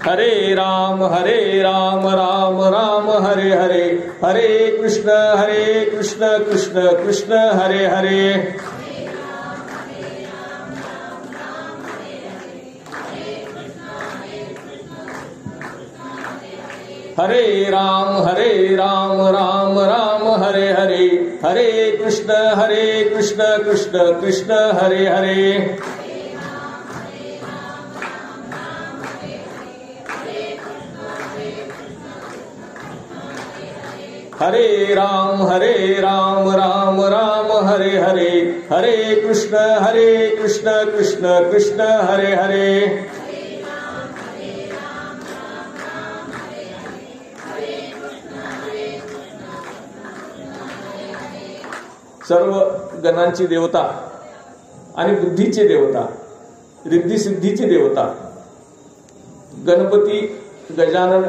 हरे राम राम राम हरे हरे, हरे कृष्ण कृष्ण कृष्ण हरे हरे। हरे राम राम राम हरे हरे, हरे कृष्ण कृष्ण कृष्ण हरे हरे। हरे राम राम राम हरे हरे, हरे कृष्ण कृष्ण कृष्ण हरे हरे। सर्व गणांची देवता आणि बुद्धीचे देवता, रिद्धी सिद्धीचे देवता गणपती गजानन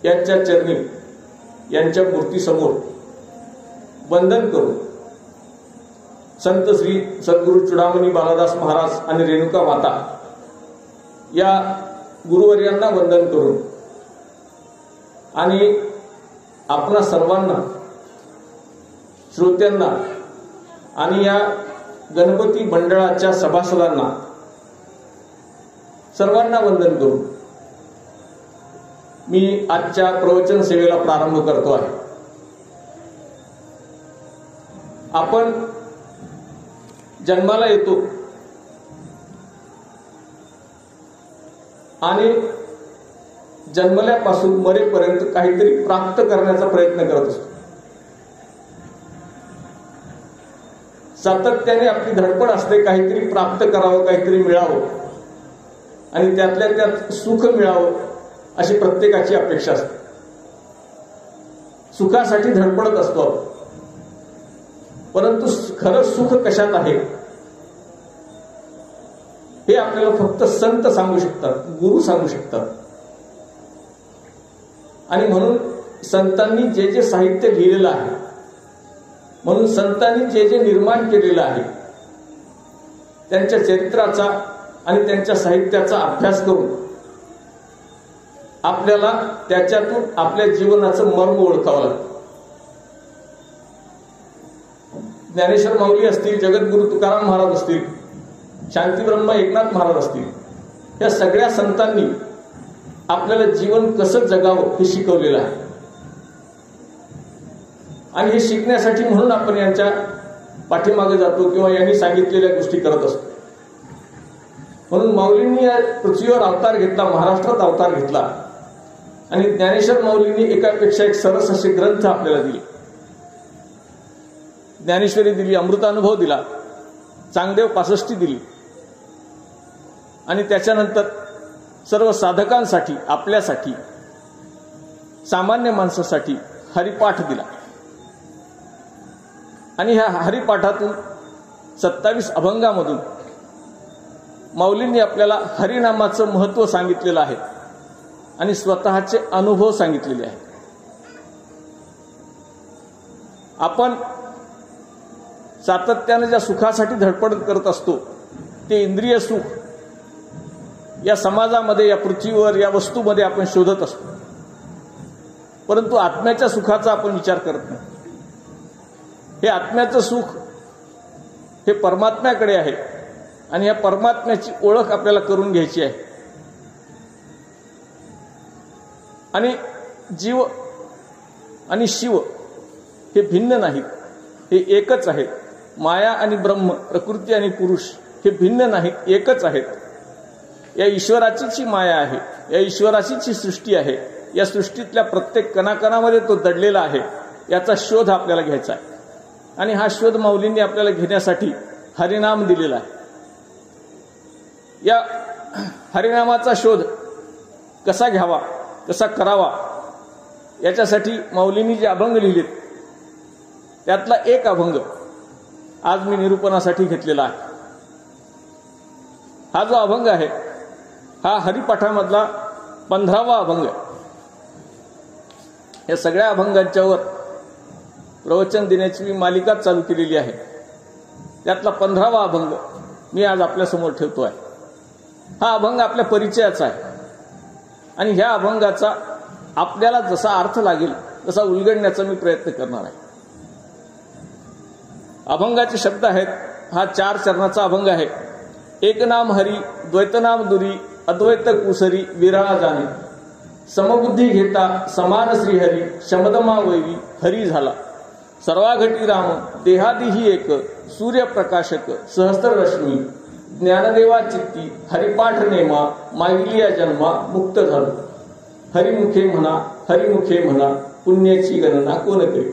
यांच्या चरणी, यांच्या मूर्तीसमोर वंदन करून संत श्री सद्गुरु चुडामणी बालादास महाराज आणि रेणुका माता या गुरुवर्यांना वंदन करून आणि आपणा सर्वांना, श्रोत्यांना आणि या गणपती मंडळाच्या सभासदांना सर्वांना वंदन करून मी आजच्या प्रवचन सेवेला प्रारंभ करतो आहे। आपण जन्माला येतो आणि जन्मल्यापासून मरेपर्यंत काहीतरी प्राप्त करण्याचा प्रयत्न करत असतो। सातत्याने आपली धडपड असते काहीतरी प्राप्त करावं, काहीतरी मिळावं आणि त्यातल्या त्यात सुख मिळावं अशी प्रत्येकाची अपेक्षा असते। सुखासाठी धडपडत असतो आपण, परंतु खरं सुख कशात आहे हे आपल्याला फक्त संत सांगू शकतात, गुरु सांगू शकतात। आणि म्हणून संतांनी जे जे साहित्य लिहिलेलं आहे, म्हणून संतांनी जे जे निर्माण केलेलं आहे, त्यांच्या चरित्राचा आणि त्यांच्या साहित्याचा अभ्यास करून आपल्याला त्याच्यातून आपल्या जीवनाचं मर्म ओळखावं लागतं। ज्ञानेश्वर माऊली असतील, जगद्गुरु तुकाराम महाराज असतील, शांतीब्रह्म एकनाथ महाराज असतील, या सगळ्या संतांनी आपल्याला जीवन कसं जगावं हे शिकवलेलं आहे। आणि हे शिकण्यासाठी म्हणून आपण यांच्या पाठीमागे जातो किंवा यांनी सांगितलेल्या गोष्टी करत असतो। म्हणून माऊलींनी या पृथ्वीवर अवतार घेतला, महाराष्ट्रात अवतार घेतला आणि ज्ञानेश्वर माऊलींनी एकापेक्षा एक सरस असे ग्रंथ आपल्याला दिले। ज्ञानेश्वरी दिली, अमृतानुभव दिला, चांगदेव पासष्टी दिली आणि त्याच्यानंतर सर्व साधकांसाठी, आपल्यासाठी, सामान्य माणसासाठी हरिपाठ दिला। आणि ह्या हरिपाठातून 27 अभंगामधून माऊलींनी आपल्याला हरिनामाचं महत्त्व सांगितलेलं आहे आणि स्वतःचे अनुभव सांगितलेले आहेत। आपण सातत्याने ज्या सुखासाठी धडपड करत असतो ते इंद्रिय सुख या समाजामध्ये, या पृथ्वीवर, या वस्तूमध्ये आपण शोधत असतो, परंतु आत्म्याच्या सुखाचा आपण विचार करत नाही। हे आत्म्याचं सुख हे परमात्म्याकडे आहे आणि या परमात्म्याची ओळख आपल्याला करून घ्यायची आहे। आणि जीव आणि शिव हे भिन्न नाहीत, हे एकच आहेत। माया आणि ब्रह्म, प्रकृती आणि पुरुष हे भिन्न नाहीत, एकच आहेत। या ईश्वराचीच माया आहे, या ईश्वराचीच सृष्टी आहे, या सृष्टीतल्या प्रत्येक कणाकणामध्ये तो दडलेला आहे। याचा शोध आपल्याला घ्यायचा आहे आणि हा शोध माऊलींनी आपल्याला घेण्यासाठी हरिनाम दिलेला आहे। या हरिनामाचा शोध कसा घ्यावा, कसा करावा, याच्यासाठी माऊलींनी जे अभंग लिहिलेत त्यातला एक अभंग आज मी निरूपणासाठी घेतलेला आहे। हा जो अभंग आहे हा हरिपाठामधला 15वा अभंग आहे। या सगळ्या अभंगांच्यावर प्रवचन देण्याची मी मालिका चालू केलेली आहे। त्यातला 15वा अभंग मी आज आपल्या समोर ठेवतो आहे। हा अभंग आपल्या परिचयाचा आहे, आणि ह्या अभंगाचा आपल्याला जसा अर्थ लागेल तसा उलगडण्याचा मी प्रयत्न करणार आहे. अभंगाचे शब्द आहेत. हा 4 चरणाचा अभंग आहे. एक नाम हरी, द्वैत नाम दुरी, अद्वैत कुसरी, विरळा जाणे. समबुद्धी घेता समान श्रीहरी, शमदमा वैवी हरी झाला. सर्वाघटी राम देहादिही एक, सूर्यप्रकाशक सहस्त्र रश्मी. ज्ञानदेवा चित्ती हरिपाठ नेमा, मागिलिया जन्मा मुक्त झालो. हरिमुखे म्हणा पुण्याची गणना कोण करी.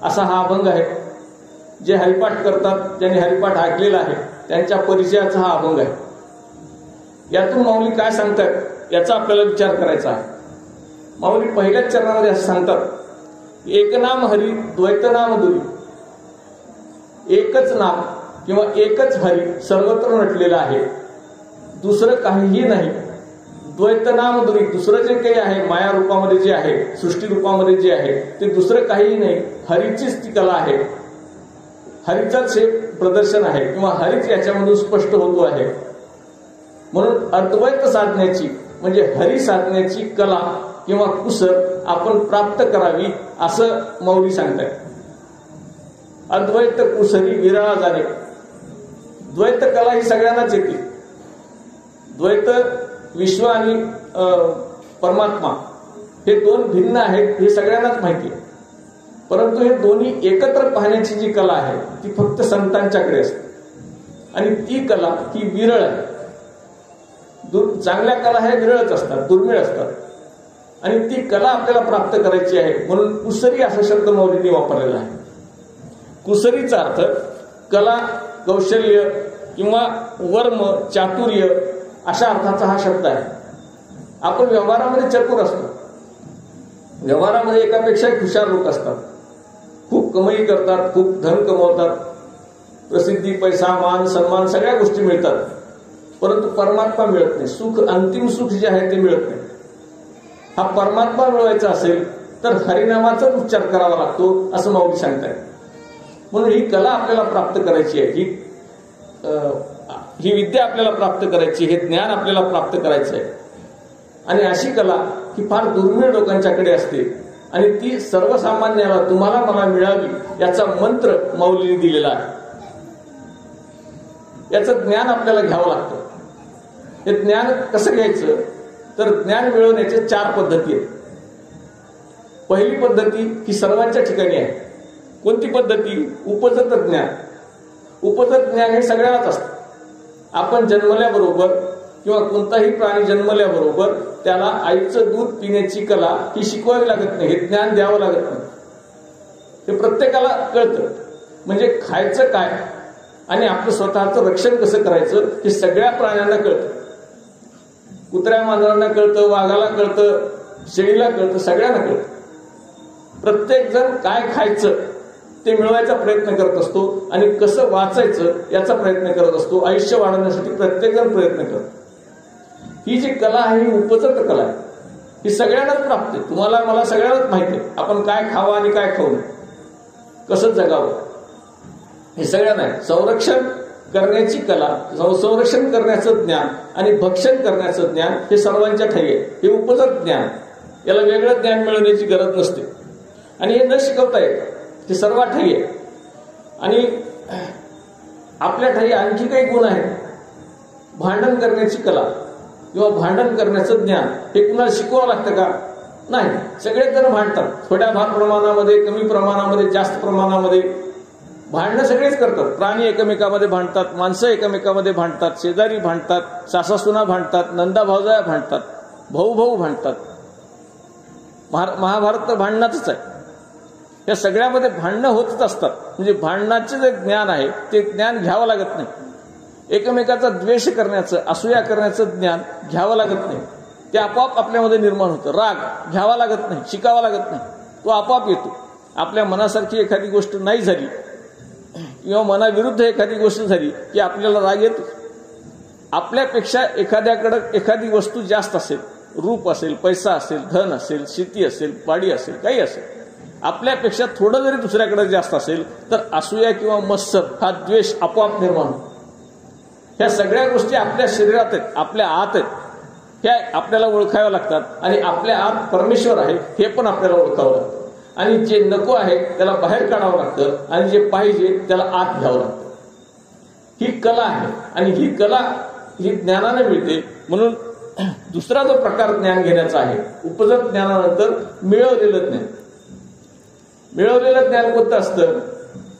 असा हा अभंग आहे. जे हरिपाठ करतात, ज्यांनी हरिपाठ ऐकलेला आहे त्यांच्या परिचयाचा हा अभंग आहे. यातून माऊली काय सांगतात याचा आपल्याला विचार करायचा आहे. माऊली पहिल्याच चरणामध्ये असं सांगतात, एक नाम हरी, द्वैत नाम दुरी. एकच नाम किंवा एकच हरी सर्वत्र नटलेलं आहे, दुसरं काहीही नाही. द्वैत नाम दुरी, दुसरं जे काही आहे माया रूपामध्ये जे आहे, सृष्टी रूपामध्ये जे आहे ते दुसरं काहीही नाही, हरीचीच ती कला आहे. हरीचाच हे प्रदर्शन आहे किंवा हरीच याच्यामधून स्पष्ट होतो आहे. म्हणून अद्वैत साधण्याची म्हणजे हरी साधण्याची कला किंवा कुसर आपण प्राप्त करावी असं माऊली सांगताय. अद्वैत कुसरी विरळा जाणे. द्वैत कला ही सगळ्यांनाच येते. द्वैत विश्व आणि परमात्मा हे 2 भिन्न आहेत हे सगळ्यांनाच माहिती आहे. परंतु हे दोन्ही एकत्र पाहण्याची जी कला आहे ती फक्त संतांच्याकडे असते आणि ती कला ही विरळ आहे. चांगल्या कला ह्या विरळच असतात, दुर्मिळ असतात आणि ती कला आपल्याला प्राप्त करायची आहे. म्हणून कुसरी असा शब्द माऊलींनी वापरलेला आहे. कुसरीचा अर्थ कला, कौशल्य किंवा वर्म, चातुर्य अशा अर्थाचा हा शब्द आहे. आपण व्यवहारामध्ये चतुर असतो. व्यवहारामध्ये एकापेक्षा हुशार लोक असतात. खूप कमाई करतात, खूप धन कमवतात, प्रसिद्धी, पैसा, मान, सन्मान सगळ्या गोष्टी मिळतात. परंतु परमात्मा मिळत नाही. सुख, अंतिम सुख जे आहे ते मिळत नाही. हा परमात्मा मिळवायचा असेल तर हरिनामाचाच उच्चार करावा लागतो असं माऊली सांगताय. म्हणून ही कला आपल्याला प्राप्त करायची आहे. ही विद्या आपल्याला प्राप्त करायची, हे ज्ञान आपल्याला प्राप्त करायचं आहे. आणि अशी कला ही फार दुर्मिळ लोकांच्याकडे असते आणि ती सर्वसामान्याला, तुम्हाला मला मिळावी याचा मंत्र माऊलीने दिलेला आहे. याचं ज्ञान आपल्याला घ्यावं लागतं. हे ज्ञान कसं घ्यायचं तर ज्ञान मिळवण्याच्या 4 पद्धती आहेत. पहिली पद्धती ही सर्वांच्या ठिकाणी आहे. कोणती पद्धती? उपजत ज्ञान. उपजत ज्ञान हे सगळ्यालाच असतं. आपण जन्मल्याबरोबर किंवा कोणताही प्राणी जन्मल्याबरोबर त्याला आईचं दूध पिण्याची कला ही शिकवावी लागत नाही, हे ज्ञान द्यावं लागत नाही. हे प्रत्येकाला कळतं. म्हणजे खायचं काय आणि आपलं स्वतःचं रक्षण कसं करायचं हे सगळ्या प्राण्यांना कळतं. कुत्र्या मांजरांना कळतं, वाघाला कळतं, शेळीला कळतं, सगळ्यांना कळतं. प्रत्येक जण काय खायचं ते मिळवायचा प्रयत्न करत असतो आणि कसं वाचायचं याचा प्रयत्न करत असतो. आयुष्य वाढवण्यासाठी प्रत्येक जण प्रयत्न करतो. ही जी कला आहे ही उपजत कला आहे. ही सगळ्यांनाच प्राप्त आहे. तुम्हाला, मला सगळ्यांनाच माहिती आहे आपण काय खावं आणि काय खाऊ नये, कसं जगावं हे सगळ्यांना आहे. संरक्षण करण्याची कला, संरक्षण करण्याचं ज्ञान आणि भक्षण करण्याचं ज्ञान हे सर्वांच्या ठाई आहे. हे उपजत ज्ञान. याला वेगळं ज्ञान मिळवण्याची गरज नसते आणि हे न शिकवता येत. हे सर्व ठाई आहे. आणि आपल्या ठाई आणखी काही गुण आहेत. भांडण करण्याची कला किंवा भांडण करण्याचं ज्ञान हे कुणाला शिकवावं लागतं का? नाही. सगळेच जण भांडतात. थोड्या प्रमाणामध्ये, कमी प्रमाणामध्ये, जास्त प्रमाणामध्ये भांडणं सगळेच करतात. प्राणी एकमेकामध्ये भांडतात, माणसं एकमेकामध्ये भांडतात, शेजारी भांडतात, सासासुना भांडतात, नंदा भावजाया भांडतात, भाऊ भाऊ भांडतात. महाभारत तर भांडणातच आहे. या सगळ्यामध्ये भांडणं होतच असतात. म्हणजे भांडणाचे जे ज्ञान आहे ते ज्ञान घ्यावं लागत नाही. एकमेकाचा द्वेष करण्याचं, असूया करण्याचं ज्ञान घ्यावं लागत नाही. ते आपोआप आपल्यामध्ये निर्माण होतं. राग घ्यावा लागत नाही, शिकावा लागत नाही, तो आपोआप येतो. आपल्या मनासारखी एखादी गोष्ट नाही झाली किंवा मनाविरुद्ध एखादी गोष्ट झाली की आपल्याला राग येतो. आपल्यापेक्षा एखाद्याकडे एखादी वस्तू जास्त असेल, रूप असेल, पैसा असेल, धन असेल, शेती असेल, पाडी असेल, काही असेल, आपल्यापेक्षा थोडं जरी दुसऱ्याकडे जास्त असेल तर असूया किंवा मत्सर हा द्वेष आपोआप निर्माण होतो. ह्या सगळ्या गोष्टी आपल्या शरीरात आहेत, आपल्या आत आहेत. हे आपल्याला ओळखाव्या लागतात आणि आपल्या आत परमेश्वर आहे हे पण आपल्याला ओळखावं लागतं. आणि जे नको आहे त्याला बाहेर काढावं लागतं आणि जे पाहिजे त्याला आत घ्यावं लागतं. ही कला आहे आणि ही कला ही ज्ञानाने मिळते. म्हणून दुसरा जो प्रकार ज्ञान घेण्याचा आहे, उपजत ज्ञानानंतर मिळवलेलं ज्ञान. मिळवलेलं ज्ञान कोणतं असतं?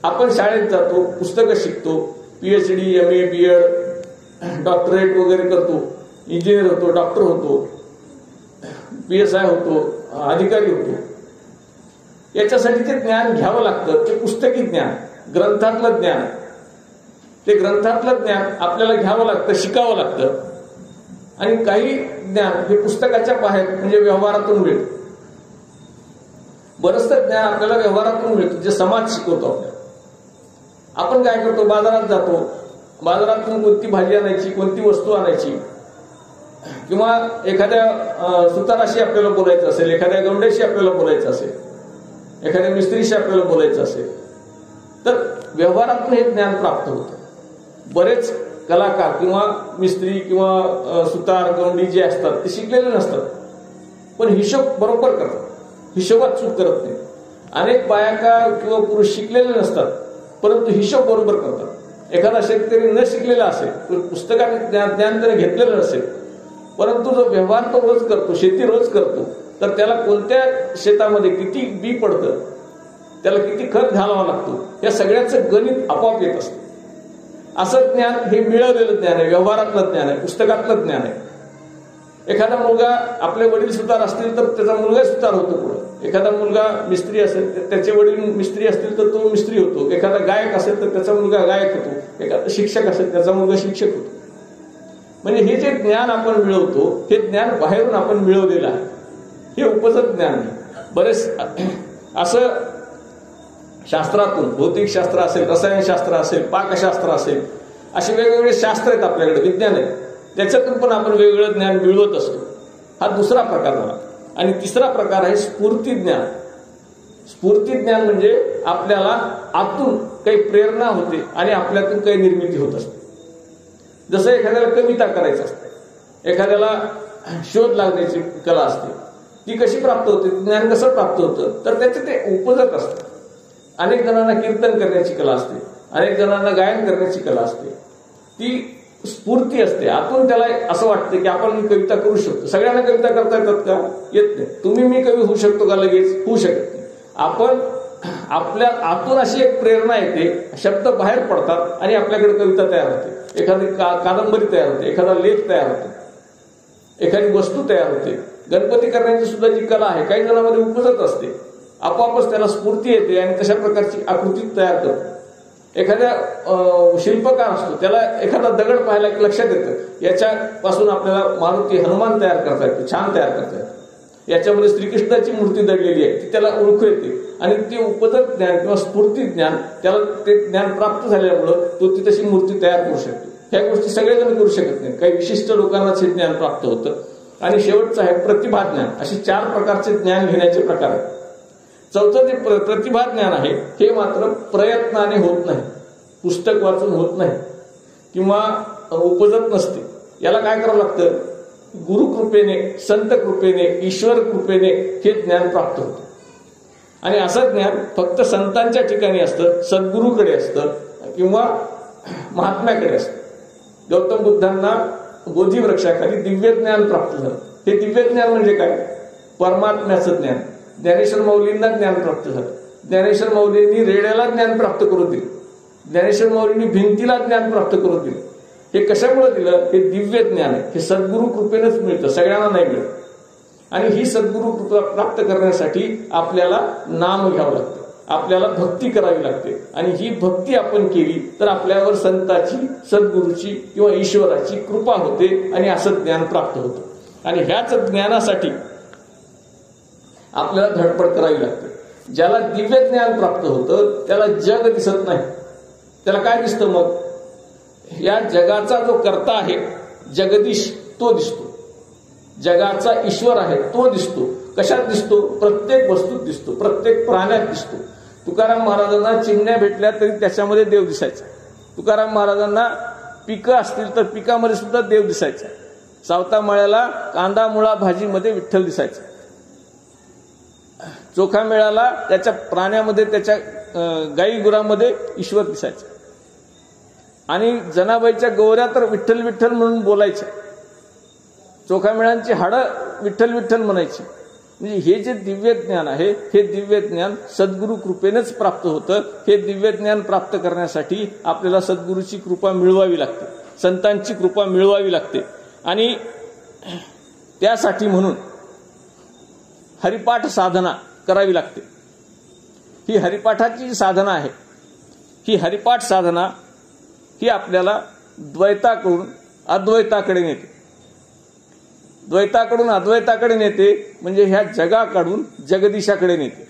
आपण शाळेत जातो, पुस्तकं शिकतो, PhD, MA, BEd, डॉक्टरेट वगैरे करतो, इंजिनियर होतो, डॉक्टर होतो, PSI होतो, अधिकारी होतो. याच्यासाठी ते ज्ञान घ्यावं लागतं. ते पुस्तकी ज्ञान, ग्रंथातलं ज्ञान. ते ग्रंथातलं ज्ञान आपल्याला घ्यावं लागतं, शिकावं लागतं. आणि काही ज्ञान हे पुस्तकाच्या बाहेर म्हणजे व्यवहारातून मिळतं. बरंचसं ज्ञान आपल्याला व्यवहारातून मिळतं, जे समाज शिकवतो आपल्याला. आपण काय करतो? बाजारात जातो, बाजारातून कोणती भाजी आणायची, कोणती वस्तू आणायची, किंवा एखाद्या सुताराशी आपल्याला बोलायचं असेल, एखाद्या गवंड्याशी आपल्याला बोलायचं असेल, एखाद्या मिस्त्रीशी आपल्याला बोलायचं असेल, तर व्यवहारातून हे ज्ञान प्राप्त होतं. बरेच कलाकार किंवा मिस्त्री किंवा सुतार, गवंडी जे असतात ते शिकलेले नसतात, पण हिशोब बरोबर करतात, हिशोबात चूक करत नाही. अनेक बायका किंवा पुरुष शिकलेले नसतात, परंतु हिशोब बरोबर करतात. एखादा शेतकरी न शिकलेला असेल, पुस्तकात ज्ञान त्याने घेतलेलं नसेल, परंतु जो व्यवहार तो रोज करतो, शेती रोज करतो, तर त्याला कोणत्या शेतामध्ये किती बी पडतं, त्याला किती खत घालावा लागतो, या सगळ्याचं गणित आपोआप येत असतं. असं ज्ञान हे मिळवलेलं ज्ञान आहे, व्यवहारातलं ज्ञान आहे, पुस्तकातलं ज्ञान आहे. एखादा मुलगा, आपले वडील सुतार असतील तर त्याचा मुलगा सुतार होतो पुढे. एखादा मुलगा मिस्त्री असेल तर त्याचे वडील मिस्त्री असतील तर तो मिस्त्री होतो. एखादा गायक असेल तर त्याचा मुलगा गायक होतो. एखादा शिक्षक असेल त्याचा मुलगा शिक्षक होतो. म्हणजे हे जे ज्ञान आपण मिळवतो हे ज्ञान बाहेरून आपण मिळवलेलं आहे, हे उपजत ज्ञान आहे. बरेच असं शास्त्रातून, भौतिकशास्त्र असेल, रसायनशास्त्र असेल, पाकशास्त्र असेल, असे वेगवेगळे शास्त्र आहेत आपल्याकडे, विज्ञान आहे, त्याच्यातून पण आपण वेगवेगळं ज्ञान मिळवत असतो. हा दुसरा प्रकार झाला. आणि तिसरा प्रकार आहे स्फूर्ती ज्ञान. स्फूर्ती ज्ञान म्हणजे आपल्याला आतून काही प्रेरणा होते आणि आपल्यातून काही निर्मिती होत असते. जसं एखाद्याला कविता करायचं असते, एखाद्याला शोध लागण्याची कला असते, ती कशी प्राप्त होते, ज्ञान कसं प्राप्त होतं, तर त्याचे ते उपजत असतं. अनेक जणांना कीर्तन करण्याची कला असते, अनेक जणांना गायन करण्याची कला असते. ती स्फूर्ती असते, आतून त्याला असं वाटतं की आपण कविता करू शकतो. सगळ्यांना कविता करता येतात का? येत नाही. तुम्ही मी कवी होऊ शकतो का? लगेच होऊ शकत नाही. आपण आपल्या आतून अशी एक प्रेरणा येते, शब्द बाहेर पडतात आणि आपल्याकडे कविता तयार होते, एखादी कादंबरी तयार होते, एखादा लेख तयार होतो, एखादी वस्तू तयार होते. गणपती करण्याची सुद्धा जी कला आहे काही जणांमध्ये उपजत असते, आपोआपच त्याला स्फूर्ती येते आणि तशा प्रकारची आकृती तयार करतो. एखाद्या शिल्पकार असतो, त्याला एखादा दगड पाहायला लक्षात येतं, याच्यापासून आपल्याला मारुती, हनुमान तयार करता येतो, छान तयार करता येतो. याच्यामध्ये श्रीकृष्णाची मूर्ती दडलेली आहे, ती त्याला ओळखू येते आणि ते उपजत ज्ञान किंवा स्फूर्ती ज्ञान, त्याला ते ज्ञान प्राप्त झाल्यामुळं तो ती तशी मूर्ती तयार करू शकतो. ह्या गोष्टी सगळेजण करू शकत नाहीत, काही विशिष्ट लोकांनाच हे ज्ञान प्राप्त होतं. आणि शेवटचं आहे प्रतिभा ज्ञान. अशी 4 प्रकारचे ज्ञान घेण्याचे प्रकार आहेत. चौथं जे प्रतिभा ज्ञान आहे हे मात्र प्रयत्नाने होत नाही, पुस्तक वाचून होत नाही किंवा उपजत नसते. याला काय करावं लागतं? गुरुकृपेने, संत कृपेने, ईश्वर कृपेने हे ज्ञान प्राप्त होतं. आणि असं ज्ञान फक्त संतांच्या ठिकाणी असतं, सद्गुरूकडे असतं किंवा महात्म्याकडे असतं. गौतम बुद्धांना बोधी वृक्षाखाली दिव्य ज्ञान प्राप्त झालं. हे दिव्य ज्ञान म्हणजे काय? परमात्म्याचं ज्ञान. ज्ञानेश्वर माऊलींना ज्ञान प्राप्त झालं. ज्ञानेश्वर माऊलींनी रेड्याला ज्ञान प्राप्त करून दिलं. ज्ञानेश्वर माऊलींनी भिंतीला ज्ञान प्राप्त करून दिलं. हे कशामुळे दिलं? हे दिव्य ज्ञान आहे. हे सद्गुरू कृपेनंच मिळतं, सगळ्यांना नाही मिळत. आणि ही सद्गुरू कृपा प्राप्त करण्यासाठी आपल्याला नाम घ्यावं लागतं, आपल्याला भक्ती करावी लागते. आणि ही भक्ती आपण केली तर आपल्यावर संताची, सद्गुरूची किंवा ईश्वराची कृपा होते आणि असं ज्ञान प्राप्त होतं. आणि ह्याच ज्ञानासाठी आपल्याला धडपड करावी लागते. ज्याला दिव्य ज्ञान प्राप्त होतं त्याला जग दिसत नाही. त्याला काय दिसतं मग? या जगाचा जो कर्ता आहे, जगदीश, तो दिसतो. जगाचा ईश्वर आहे तो दिसतो. कशात दिसतो? प्रत्येक वस्तूत दिसतो, प्रत्येक प्राण्यात दिसतो. तुकाराम महाराजांना चिमण्या भेटल्या तरी त्याच्यामध्ये देव दिसायचा. तुकाराम महाराजांना पिकं असतील तर पिकामध्ये सुद्धा देव दिसायचा. सावता मळ्याला कांदा मुळा भाजीमध्ये विठ्ठल दिसायचा, चोखा मेळाला त्याच्या प्राण्यामध्ये त्याच्या गाई गुरामध्ये ईश्वर दिसायचा, आणि जनाबाईच्या गौऱ्या तर विठ्ठल विठ्ठल म्हणून बोलायच्या, चोखा मेळांची हाडं विठ्ठल विठ्ठल म्हणायची. म्हणजे हे जे दिव्य ज्ञान आहे हे दिव्य ज्ञान सद्गुरु कृपेनेच प्राप्त होतं. हे दिव्य ज्ञान प्राप्त करण्यासाठी आपल्याला सद्गुरूची कृपा मिळवावी लागते, संतांची कृपा मिळवावी लागते. आणि त्यासाठी म्हणून हरिपाठ साधना करावी लागते. ही हरिपाठाची साधना आहे. ही हरिपाठ साधना ही आपल्याला द्वैताकडून अद्वैताकडे नेते, द्वैताकडून अद्वैताकडे नेते, म्हणजे ह्या जगाकडून जगदीशाकडे नेते.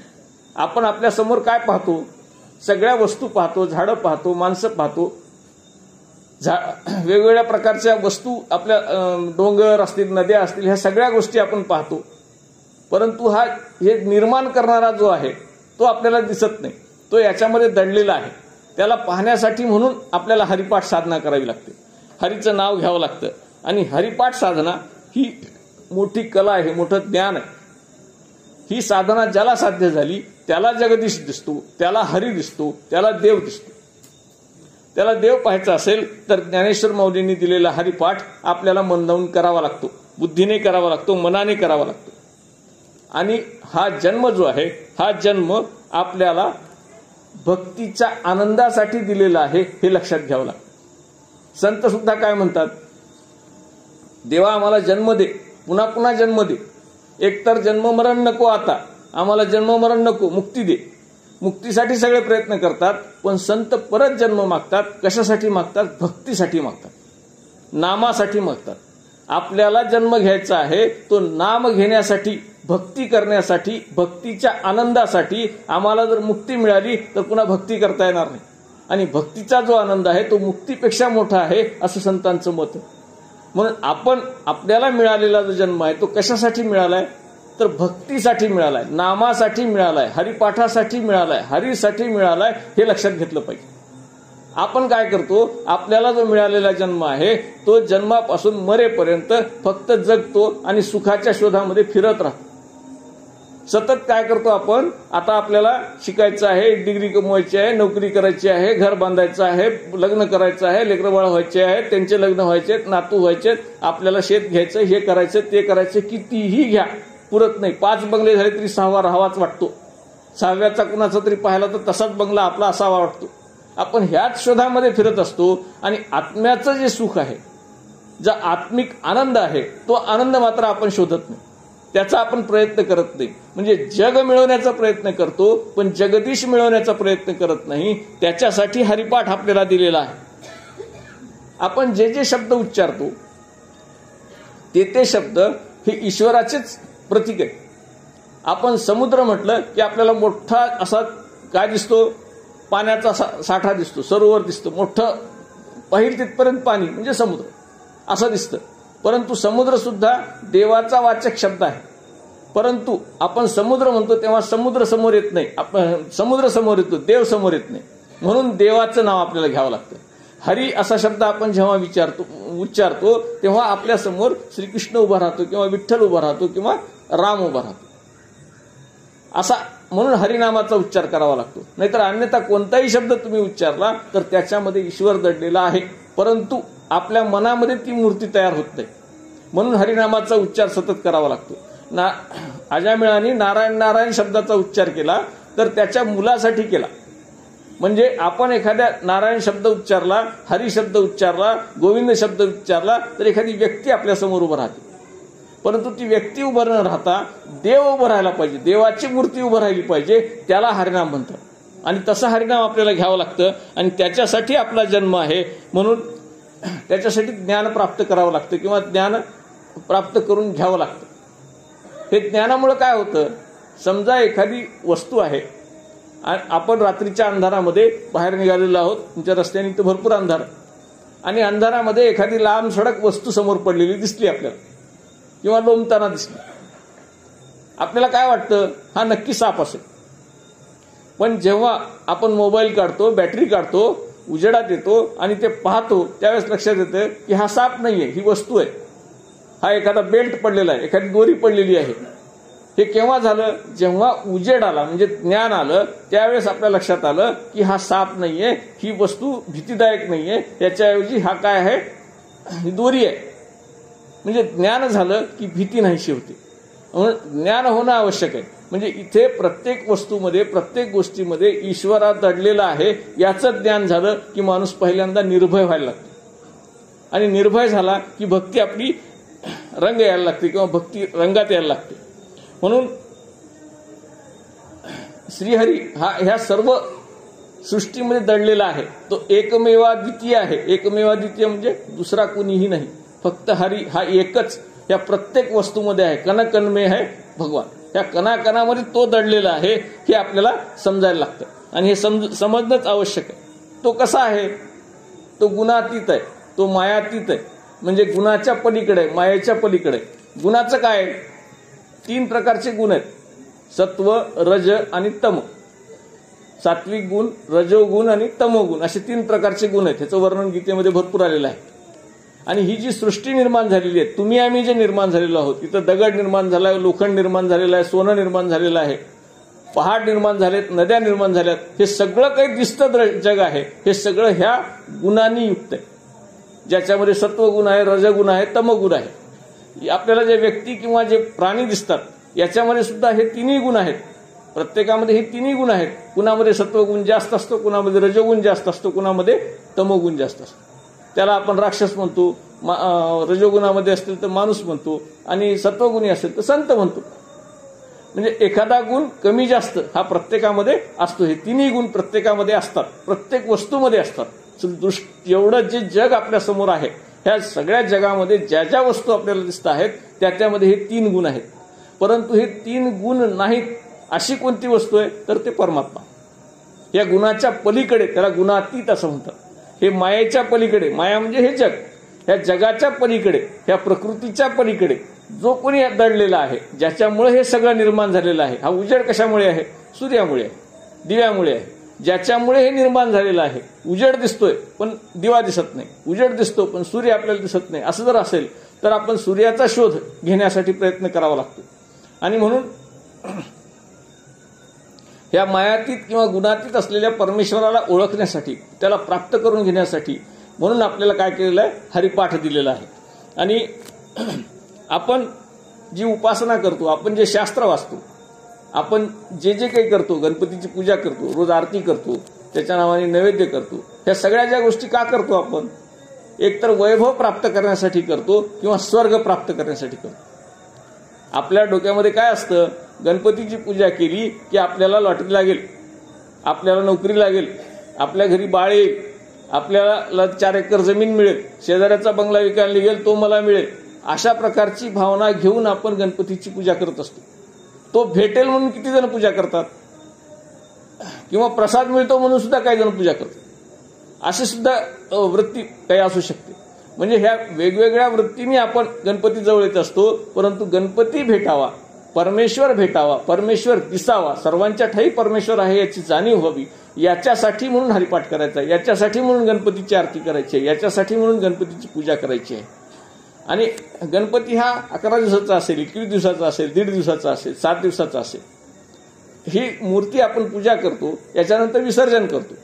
आपण आपल्या समोर काय पाहतो? सगळ्या वस्तू पाहतो, झाडं पाहतो, माणसं पाहतो, वेगवेगळ्या प्रकारच्या वस्तू, आपल्या डोंगर असतील, नद्या असतील, ह्या सगळ्या गोष्टी आपण पाहतो. परंतु हे निर्माण करणारा जो आहे तो आपल्याला दिसत नाही, तो याच्यामध्ये दडलेला आहे. त्याला पाहण्यासाठी म्हणून आपल्याला हरिपाठ साधना करावी लागते, हरीचं नाव घ्यावं लागतं. आणि हरिपाठ साधना ही मोठी कला आहे, मोठं ज्ञान आहे. ही साधना ज्याला साध्य झाली त्याला जगदीश दिसतो, त्याला हरी दिसतो, त्याला देव दिसतो. त्याला देव पाहायचा असेल तर ज्ञानेश्वर माऊलींनी दिलेला हरिपाठ आपल्याला मन लावून करावा लागतो, बुद्धीने करावा लागतो, मनाने करावा लागतो. आणि हा जन्म जो आहे हा जन्म आपल्याला भक्तीच्या आनंदासाठी दिलेला आहे हे लक्षात घ्यावं लागतं. संत सुद्धा काय म्हणतात? देवा आम्हाला जन्म दे, पुन्हा पुन्हा जन्म दे, एकतर जन्म मरण नको, आता आम्हाला जन्म मरण नको, मुक्ती दे. मुक्तीसाठी सगळे प्रयत्न करतात, पण संत परत जन्म मागतात. कशासाठी मागतात? भक्तीसाठी मागतात, नामासाठी मागतात. आपल्याला जन्म घ्यायचा आहे तो नाम घेण्यासाठी, भक्ती करण्यासाठी, भक्तीच्या आनंदासाठी. आम्हाला जर मुक्ती मिळाली तर पुन्हा भक्ती करता येणार नाही. आणि भक्तीचा जो आनंद आहे तो मुक्तीपेक्षा मोठा आहे असं संतांचं मत आहे. म्हणून आपण आपल्याला मिळालेला जो जन्म आहे तो कशासाठी मिळालाय? तर भक्तीसाठी मिळालाय, नामासाठी मिळालाय, हरिपाठासाठी मिळालाय, हरीसाठी मिळालाय, हे लक्षात घेतलं पाहिजे. आपण काय करतो? आपल्याला जो मिळालेला जन्म आहे तो जन्मापासून मरेपर्यंत फक्त जगतो आणि सुखाच्या शोधामध्ये फिरत राहतो. सतत काय करतो आपण? आता आपल्याला शिकायचं आहे, डिग्री कमवायची आहे, नोकरी करायची आहे, घर बांधायचं आहे, लग्न करायचं आहे, लेकरबाळ व्हायचे आहेत, त्यांचे लग्न व्हायचे, नातू व्हायचे, आपल्याला शेत घ्यायचं, हे करायचं, ते करायचं, कितीही घ्या पुरत नाही. 5 बंगले झाले तरी 6वा राहावाच वाटतो. 6व्याचा कुणाचा तरी पाहिला तर तसाच बंगला आपला असावा वाटतो. आपण ह्याच शोधामध्ये फिरत असतो. आणि आत्म्याचं जे सुख आहे, जो आत्मिक आनंद आहे, तो आनंद मात्र आपण शोधत नाही, त्याचा आपण प्रयत्न करत नाही. म्हणजे जग मिळवण्याचा प्रयत्न करतो पण जगदीश मिळवण्याचा प्रयत्न करत नाही. त्याच्यासाठी हरिपाठ आपल्याला दिलेला आहे. आपण जे जे शब्द उच्चारतो ते शब्द हे ईश्वराचेच प्रतीक आहे. आपण समुद्र म्हटलं की आपल्याला मोठा असा काय दिसतो? पाण्याचा साठा दिसतो, सरोवर दिसतो, मोठं पाहिल तिथपर्यंत पाणी म्हणजे समुद्र असं दिसतं. परंतु समुद्र सुद्धा देवाचा वाचक शब्द आहे. परंतु आपण समुद्र म्हणतो तेव्हा समुद्र समोर येत नाही, आपण समुद्र समोर येतो, देव समोर येत नाही. म्हणून देवाचं नाव आपल्याला घ्यावं लागतं. हरी असा शब्द आपण जेव्हा उच्चारतो तेव्हा आपल्या समोर श्रीकृष्ण उभा राहतो, किंवा विठ्ठल उभा राहतो, किंवा राम उभा राहतो. असा म्हणून हरिनामाचा उच्चार करावा लागतो. नाहीतर अन्यथा कोणताही शब्द तुम्ही उच्चारला तर त्याच्यामध्ये ईश्वर दडलेला आहे, परंतु आपल्या मनामध्ये ती मूर्ती तयार होत नाही. म्हणून हरिनामाचा उच्चार सतत करावा लागतो. अजामिळाने नारायण नारायण शब्दाचा उच्चार केला तर त्याच्या मुलासाठी केला. म्हणजे आपण एखाद्या नारायण शब्द उच्चारला, हरी शब्द उच्चारला, गोविंद शब्द उच्चारला तर एखादी व्यक्ती आपल्या समोर उभं राहते. परंतु ती व्यक्ती उभं न राहता देव उभं राहायला पाहिजे, देवाची मूर्ती उभं राहिली पाहिजे, त्याला हरिनाम म्हणतात. आणि तसं हरिनाम आपल्याला घ्यावं लागतं. आणि त्याच्यासाठी आपला जन्म आहे. म्हणून त्याच्यासाठी ज्ञान प्राप्त करावं लागतं, किंवा ज्ञान प्राप्त करून घ्यावं लागतं. हे ज्ञानामुळे काय होतं? समजा एखादी वस्तू आहे आणि आपण रात्रीच्या अंधारामध्ये बाहेर निघालेलो आहोत, तुमच्या रस्त्याने तर भरपूर अंधार, आणि अंधारामध्ये एखादी लांब सडक वस्तू समोर पडलेली दिसली आपल्याला, किंवा लोंबताना दिसली. आपल्याला काय वाटतं? हा नक्की साप असेल. पण जेव्हा आपण मोबाईल काढतो, बॅटरी काढतो, उजेडात येतो आणि ते पाहतो, त्यावेळेस लक्षात येतं की हा साप नाहीये, ही वस्तू आहे. हा एखादा बेल्ट पडलेला आहे, एखादी दोरी पडलेली आहे. हे केव्हा झालं? जेव्हा उजेड आला, म्हणजे ज्ञान आलं, त्यावेळेस आपल्या लक्षात आलं की हा साप नाहीये, ही वस्तू भीतीदायक नाहीये, याच्याऐवजी हा काय आहे? ही दोरी आहे. म्हणजे ज्ञान झालं की भीती नाहीशी होते. म्हणून ज्ञान होणं आवश्यक आहे. म्हणजे इथे प्रत्येक वस्तूमध्ये, प्रत्येक गोष्टीमध्ये ईश्वरा दडलेला आहे याचं ज्ञान झालं की माणूस पहिल्यांदा निर्भय व्हायला लागतो. आणि निर्भय झाला की भक्ती आपली रंग यायला लागते किंवा भक्ती रंगात यायला लागते. म्हणून श्रीहरी हा ह्या सर्व सृष्टीमध्ये दडलेला आहे. तो एकमेवाद्वितीय आहे. एकमेवाद्वितीय म्हणजे दुसरा कुणीही नाही, फक्त हरी हा एकच या प्रत्येक वस्तूमध्ये आहे. कणकणमे आहे भगवान. त्या कणाकणामध्ये तो दडलेला आहे हे आपल्याला समजायला लागतं. आणि हे समजणंच आवश्यक आहे. तो कसा आहे? तो गुणातीत आहे, तो मायातीत आहे. म्हणजे गुणाच्या पलीकडे, मायेच्या पलीकडे. गुणाचं काय? 3 प्रकारचे गुण आहेत, सत्व, रज आणि तम. सात्विक गुण, रजोगुण आणि तमोगुण असे 3 प्रकारचे गुण आहेत. ह्याचं वर्णन गीतेमध्ये भरपूर आलेलं आहे. आणि ही जी सृष्टी निर्माण झालेली आहे, तुम्ही आम्ही जे निर्माण झालेलो आहोत, इथं दगड निर्माण झाला आहे, लोखंड निर्माण झालेलं आहे, सोनं निर्माण झालेलं आहे, पहाड निर्माण झालेत, नद्या निर्माण झाल्यात, हे सगळं काही दिसतं जग आहे, हे सगळं ह्या गुणांनी युक्त आहे. ज्याच्यामध्ये सत्वगुण आहे, रजगुण आहे, तमगुण आहे. आपल्याला जे व्यक्ती किंवा जे प्राणी दिसतात याच्यामध्ये सुद्धा हे 3ही गुण आहेत. प्रत्येकामध्ये हे 3ही गुण आहेत. कुणामध्ये सत्वगुण जास्त असतो, कुणामध्ये रजोगुण जास्त असतो, कुणामध्ये तमोगुण जास्त असतो. त्याला आपण राक्षस म्हणतो, रजोगुणामध्ये असतील तर माणूस म्हणतो, आणि सत्वगुणी असेल तर संत म्हणतो. म्हणजे एखादा गुण कमी जास्त हा प्रत्येकामध्ये असतो. हे 3ही गुण प्रत्येकामध्ये असतात, प्रत्येक वस्तूमध्ये असतात. एवढं जे जग आपल्या समोर आहे, ह्या सगळ्या जगामध्ये ज्या ज्या वस्तू आपल्याला दिसत आहेत त्याच्यामध्ये हे 3 गुण आहेत. परंतु हे 3 गुण नाहीत अशी कोणती वस्तू आहे? तर ते परमात्मा. या गुणाच्या पलीकडे, त्याला गुणातीत असं म्हणतात. हे मायेच्या पलीकडे, माया म्हणजे हे जग, ह्या जगाच्या पलीकडे, ह्या प्रकृतीच्या पलीकडे जो कोणी दडलेला आहे, ज्याच्यामुळे हे सगळं निर्माण झालेलं आहे. हा उजेड कशामुळे आहे? सूर्यामुळे आहे, दिव्यामुळे आहे. ज्याच्यामुळे हे निर्माण झालेलं आहे. उजेड दिसतोय पण दिवा दिसत नाही, उजेड दिसतो पण सूर्य आपल्याला दिसत नाही. असं जर असेल तर आपण सूर्याचा शोध घेण्यासाठी प्रयत्न करावा लागतो. आणि म्हणून ह्या मायातीत किंवा गुणातीत असलेल्या परमेश्वराला ओळखण्यासाठी, त्याला प्राप्त करून घेण्यासाठी म्हणून आपल्याला काय केलेलं आहे? हरिपाठ दिलेला आहे. आणि आपण जी उपासना करतो, आपण जे शास्त्र वाचतो, आपण जे जे काही करतो, गणपतीची पूजा करतो, रोज आरती करतो, त्याच्या नावाने नैवेद्य करतो, ह्या सगळ्या ज्या गोष्टी का करतो आपण? एकतर वैभव प्राप्त करण्यासाठी करतो किंवा स्वर्ग प्राप्त करण्यासाठी करतो. आपल्या डोक्यामध्ये काय असतं? गणपतीची पूजा केली की आपल्याला लॉटरी लागेल, आपल्याला नोकरी लागेल, आपल्या घरी बाळ येईल, आपल्याला 4 एकर जमीन मिळेल, शेजाऱ्याचा बंगला विकायला निघेल तो मला मिळेल. अशा प्रकारची भावना घेऊन आपण गणपतीची पूजा करत असतो. तो भेटेल म्हणून किती जण पूजा करतात, किंवा प्रसाद मिळतो म्हणून सुद्धा काही जण पूजा करतात. अशी सुद्धा वृत्ती काही असू शकते. म्हणजे ह्या वेगवेगळ्या वृत्तीने आपण गणपती जवळ येत असतो. परंतु गणपती भेटावा, परमेश्वर भेटावा, परमेश्वर दिसावा, सर्वांच्या ठाई परमेश्वर आहे याची जाणीव व्हावी, याच्यासाठी म्हणून हरिपाठ करायचा, याच्यासाठी म्हणून गणपतीची आरती करायची आहे, याच्यासाठी म्हणून गणपतीची पूजा करायची आहे. आणि गणपती हा 11 दिवसाचा असेल, 21 दिवसाचा असेल, 1.5 दिवसाचा असेल, 7 दिवसाचा असेल, ही मूर्ती आपण पूजा करतो, याच्यानंतर विसर्जन करतो.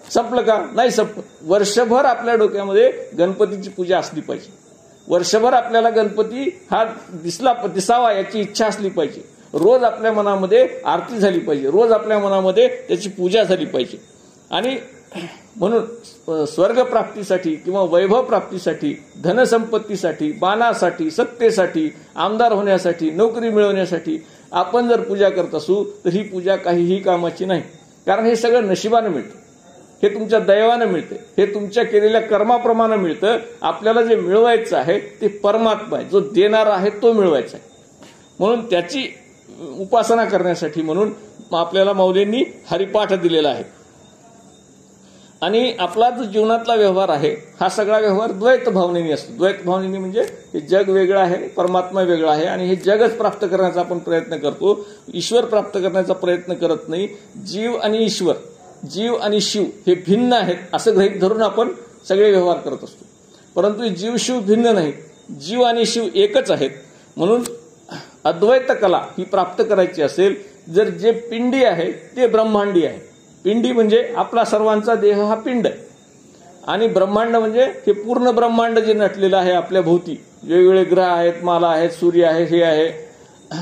संपलं का? नाही संपलं. वर्षभर आपल्या डोक्यामध्ये गणपतीची पूजा असली पाहिजे. वर्षभर आपल्याला गणपती हा दिसावा याची इच्छा असली पाहिजे. रोज आपल्या मनामध्ये आरती झाली पाहिजे, रोज आपल्या मनामध्ये त्याची पूजा झाली पाहिजे. आणि म्हणून स्वर्ग प्राप्तीसाठी किंवा वैभव प्राप्तीसाठी, धनसंपत्तीसाठी, मानासाठी, सत्तेसाठी, आमदार होण्यासाठी, नोकरी मिळवण्यासाठी आपण जर पूजा करत असू तर ही पूजा काहीही कामाची नाही. कारण हे सगळं नशिबानं मिळतं, हे तुमच्या दैवानं मिळतं, हे तुमच्या केलेल्या कर्माप्रमाणे मिळतं. आपल्याला जे मिळवायचं आहे ते परमात्मा आहे, जो देणारा आहे तो मिळवायचा आहे. म्हणून त्याची उपासना करण्यासाठी म्हणून आपल्याला माऊलींनी हरिपाठ दिलेला आहे. आणि आपला जो जीवनातला व्यवहार आहे हा सगळा व्यवहार द्वैत भावनेने असतो. द्वैत भावनेने म्हणजे हे जग वेगळं आहे, परमात्मा वेगळा आहे, आणि हे जगच प्राप्त करण्याचा आपण प्रयत्न करतो, ईश्वर प्राप्त करण्याचा प्रयत्न करत नाही. जीव आणि ईश्वर, जीव आणि शिव हे भिन्न आहेत असं गृहीत धरून आपण सगळे व्यवहार करत असतो. परंतु जीव शिव भिन्न नाहीत. जीव आणि शिव एकच आहेत. म्हणून अद्वैत कला ही प्राप्त करायची असेल, जर जे पिंडी आहे ते ब्रह्मांडी आहे. पिंडी म्हणजे आपला सर्वांचा देह हा पिंड आहे, आणि ब्रह्मांड म्हणजे हे पूर्ण ब्रह्मांड जे नटलेलं आहे आपल्या भोवती. वेगवेगळे ग्रह आहेत, माला आहेत, सूर्य आहे, हे आहे,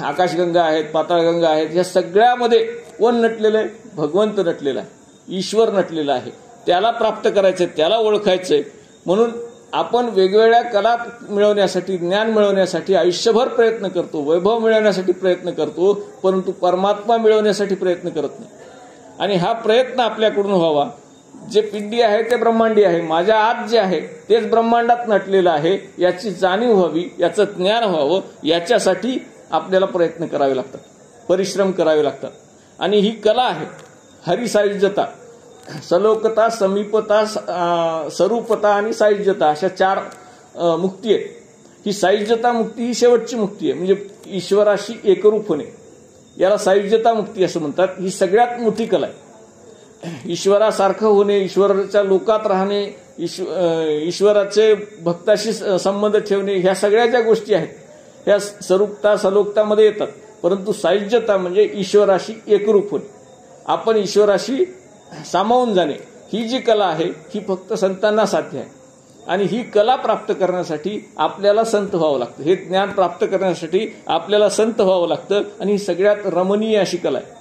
आकाशगंगा आहेत, पाताळगंगा आहेत. या सगळ्यामध्ये कोण नटलेलं आहे? भगवंत नटलेला आहे, ईश्वर नटलेला आहे. त्याला प्राप्त करायचंय, त्याला ओळखायचंय. म्हणून आपण वेगवेगळ्या कला मिळवण्यासाठी, ज्ञान मिळवण्यासाठी आयुष्यभर प्रयत्न करतो, वैभव मिळवण्यासाठी प्रयत्न करतो, परंतु परमात्मा मिळवण्यासाठी प्रयत्न करत नाही. आणि हा प्रयत्न आपल्याकडून व्हावा. जे पिंडी आहे ते ब्रह्मांडी आहे, माझ्या आत जे आहे तेच ब्रह्मांडात नटलेलं आहे, याची जाणीव व्हावी, याचं ज्ञान व्हावं. याच्यासाठी आपल्याला प्रयत्न करावे लागतात, परिश्रम करावे लागतात. आणि ही कला आहे हरिसायुज्यता, सलोकता, समीपता, स्वरूपता आणि सायुज्यता, अशा 4 मुक्ती आहेत. ही सायुज्यता मुक्ती ही शेवटची मुक्ती आहे, म्हणजे ईश्वराशी एकरूप होणे, याला सायुज्यता मुक्ती असं म्हणतात. ही सगळ्यात मोठी कला आहे. ईश्वरासारखं होणे, ईश्वराच्या लोकात राहणे, ईश्वराचे भक्ताशी संबंध ठेवणे, ह्या सगळ्या ज्या गोष्टी आहेत ह्या स्वरूपता, सलोकतामध्ये येतात. परंतु सायुज्यता म्हणजे ईश्वराशी एकरूप होणे, आपण ईश्वराशी सामावून जाणे. ही जी कला आहे ही फक्त संतांना साध्य आहे. आणि ही कला प्राप्त करण्यासाठी आपल्याला संत व्हावं लागतं. हे ज्ञान प्राप्त करण्यासाठी आपल्याला संत व्हावं लागतं. आणि ही सगळ्यात रमणीय अशी कला आहे.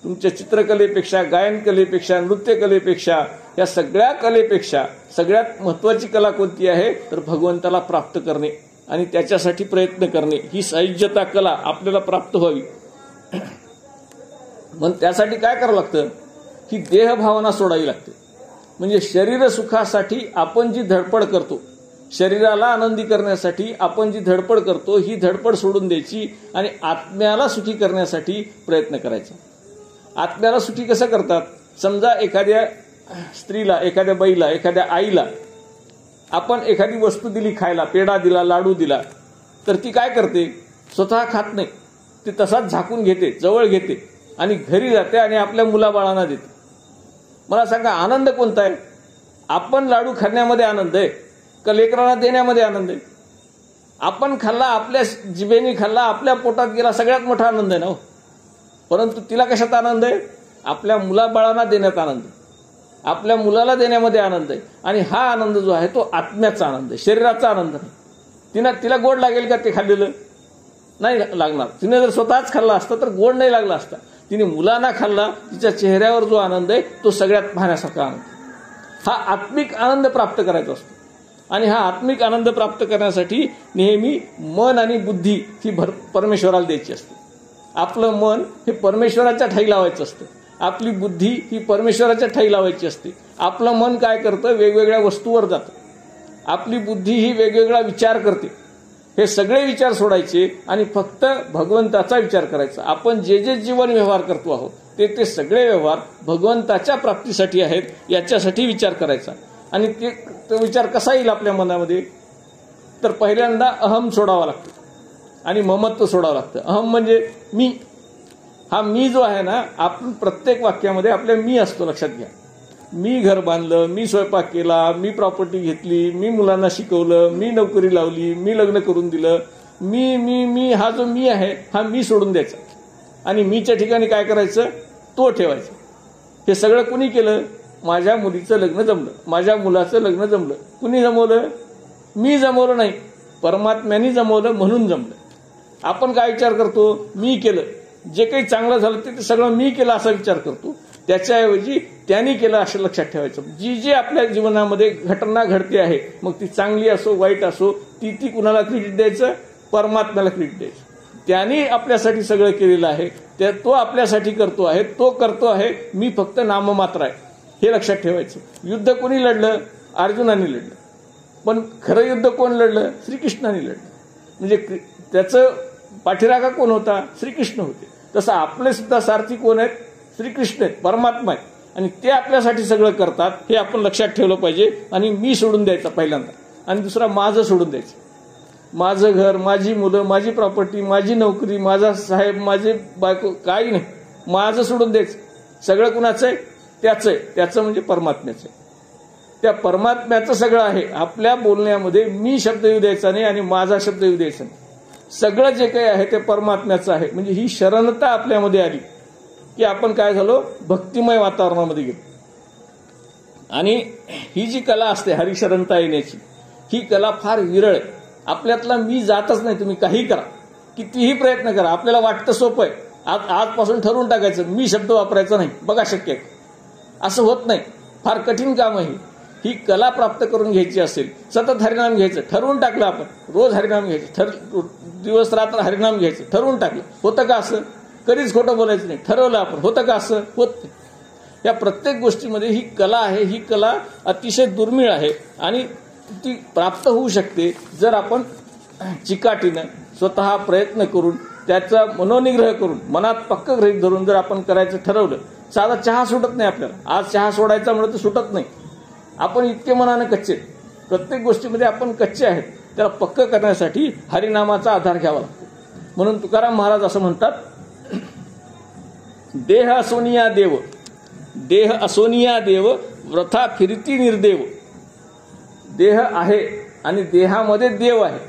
तुमच्या चित्रकलेपेक्षा, गायन कलेपेक्षा, नृत्य कलेपेक्षा, या सगळ्या कलेपेक्षा सगळ्यात महत्वाची कला कोणती आहे? तर भगवंताला प्राप्त करणे आणि त्याच्यासाठी प्रयत्न करणे. ही सायुज्यता कला आपल्याला प्राप्त व्हावी. मग त्यासाठी काय करावं लागतं की देहभावना सोडावी लागते. म्हणजे शरीर सुखासाठी आपण जी धडपड करतो, शरीराला आनंदी करण्यासाठी आपण जी धडपड करतो, ही धडपड सोडून द्यायची आणि आत्म्याला सुखी करण्यासाठी प्रयत्न करायचा. आत्म्याला सुखी कसं करतात? समजा एखाद्या स्त्रीला, एखाद्या बाईला, एखाद्या आईला आपण एखादी वस्तू दिली खायला, पेढा दिला, लाडू दिला, तर ती काय करते? स्वतः खात नाही, ती तसाच झाकून घेते, जवळ घेते आणि घरी जाते आणि आपल्या मुलाबाळांना देते. मला सांगा, आनंद कोणता आहे? आपण लाडू खाण्यामध्ये आनंद आहे का लेकरांना देण्यामध्ये आनंद आहे? आपण खाल्ला, आपल्या जिभेने खाल्ला, आपल्या पोटात गेला, सगळ्यात मोठा आनंद आहे ना. परंतु तिला कशात आनंद आहे? आपल्या मुलाबाळांना देण्यात आनंद आहे, आपल्या मुलाला देण्यामध्ये आनंद आहे. आणि हा आनंद जो आहे तो आत्म्याचा आनंद आहे, शरीराचा आनंद नाही. तिला गोड लागेल का ते खाल्लेलं? नाही लागणार. तिने जर स्वतःच खाल्ला असता तर गोड नाही लागला असता. तिने मुलांना खाल्ला, तिच्या चेहऱ्यावर जो आनंद आहे तो सगळ्यात पाहण्यासारखा आनंद. हा आत्मिक आनंद प्राप्त करायचा असतो. आणि हा आत्मिक आनंद प्राप्त करण्यासाठी नेहमी मन आणि बुद्धी ही परमेश्वराला द्यायची असते. आपलं मन हे परमेश्वराच्या ठाई लावायचं असतं, आपली बुद्धी ही परमेश्वराच्या ठाई लावायची असते. आपलं मन काय करतं? वेगवेगळ्या वस्तूवर जातं. आपली बुद्धी ही वेगवेगळा विचार करते. हे सगळे विचार सोडायचे आणि फक्त भगवंताचा विचार करायचा. आपण जे जे जीवन व्यवहार करतो आहोत ते सगळे व्यवहार भगवंताच्या प्राप्तीसाठी आहेत, याच्यासाठी विचार करायचा. आणि तो विचार कसा येईल आपल्या मनामध्ये? तर पहिल्यांदा अहम सोडावा लागतो आणि ममत्व सोडावं लागतं. अहम म्हणजे मी. हा मी जो आहे ना, आपण प्रत्येक वाक्यामध्ये आपल्या मी असतो, लक्षात घ्या. मी घर बांधलं, मी स्वयंपाक केला, मी प्रॉपर्टी घेतली, मी मुलांना शिकवलं, मी नोकरी लावली, मी लग्न करून दिलं. मी मी मी हा जो मी आहे हा मी सोडून द्यायचा आणि मीच्या ठिकाणी काय करायचं? तो ठेवायचा. हे सगळं कुणी केलं? माझ्या मुलीचं लग्न जमलं, माझ्या मुलाचं लग्न जमलं. कुणी जमवलं? मी जमवलं नाही, परमात्म्याने जमवलं म्हणून जमलं. आपण काय विचार करतो? मी केलं, जे काही चांगलं झालं ते सगळं मी केलं असा विचार करतो. त्याच्याऐवजी त्यांनी केलं असं लक्षात ठेवायचं. जी जी आपल्या जीवनामध्ये घटना घडते आहे, मग ती चांगली असो वाईट असो, ती कुणाला क्रेडिट द्यायचं? परमात्म्याला क्रेडिट द्यायचं. त्यांनी आपल्यासाठी सगळं केलेलं आहे, तो आपल्यासाठी करतो आहे, तो करतो आहे, मी फक्त नाममात्र आहे, हे लक्षात ठेवायचं. युद्ध कोणी लढलं? अर्जुनाने लढलं. पण खरं युद्ध कोण लढलं? श्रीकृष्णाने लढलं. म्हणजे त्याचं पाठीराखा कोण होता? श्रीकृष्ण होते. तसं आपले सुद्धा सारथी कोण आहेत? श्रीकृष्ण आहेत, परमात्मा आहेत. आणि ते आपल्यासाठी सगळं करतात, हे आपण लक्षात ठेवलं पाहिजे. आणि मी सोडून द्यायचा पहिल्यांदा, आणि दुसरा माझं सोडून द्यायचं. माझं घर, माझी मुलं, माझी प्रॉपर्टी, माझी नोकरी, माझा साहेब, माझे बायको, काही नाही, माझं सोडून द्यायचं. सगळं कुणाचं आहे? त्याचं आहे. त्याचं म्हणजे परमात्म्याचं आहे. त्या परमात्म्याचं सगळं आहे. आपल्या बोलण्यामध्ये मी शब्द येऊ द्यायचा नाही आणि माझा शब्द येऊ द्यायचा नाही. सगळं जे काही आहे ते परमात्म्याचं आहे. म्हणजे ही शरणता आपल्यामध्ये आली की आपण काय झालो, भक्तिमय वातावरणामध्ये गेलो. आणि ही जी कला असते हरिशरणता येण्याची, ही कला फार विरळ आहे. आपल्यातला मी जातच नाही. तुम्ही काही करा, कितीही प्रयत्न करा, आपल्याला वाटतं सोपं आहे. आजपासून ठरवून टाकायचं मी शब्द वापरायचा नाही, बघा शक्य आहे असं होत नाही. फार कठीण काम आहे. ही कला प्राप्त करून घ्यायची असेल, सतत हरिनाम घ्यायचं ठरवून टाकलं आपण, रोज हरिनाम घ्यायचं, दिवस रात्र हरिनाम घ्यायचं ठरवून टाकलं, होतं का असं? कधीच खोटं बोलायचं नाही, ठरवलं आपण, होतं का असं? होत नाही. या प्रत्येक गोष्टीमध्ये ही कला आहे. ही कला अतिशय दुर्मिळ आहे आणि ती प्राप्त होऊ शकते जर आपण चिकाटीनं स्वतः प्रयत्न करून त्याचा मनोनिग्रह करून मनात पक्क गृहीत धरून जर आपण करायचं ठरवलं. साधा चहा सुटत नाही आपल्याला. आज चहा सोडायचा म्हणून तर सुटत नाही. आपण इतके मनानं कच्चे, प्रत्येक गोष्टीमध्ये आपण कच्चे आहेत. त्याला पक्क करण्यासाठी हरिनामाचा आधार घ्यावा लागतो. म्हणून तुकाराम महाराज असं म्हणतात, देह असोनिया देव, देह असोनिया देव, व्रथा फिरती निर्देव. देह आहे आणि देहामध्ये देव आहे,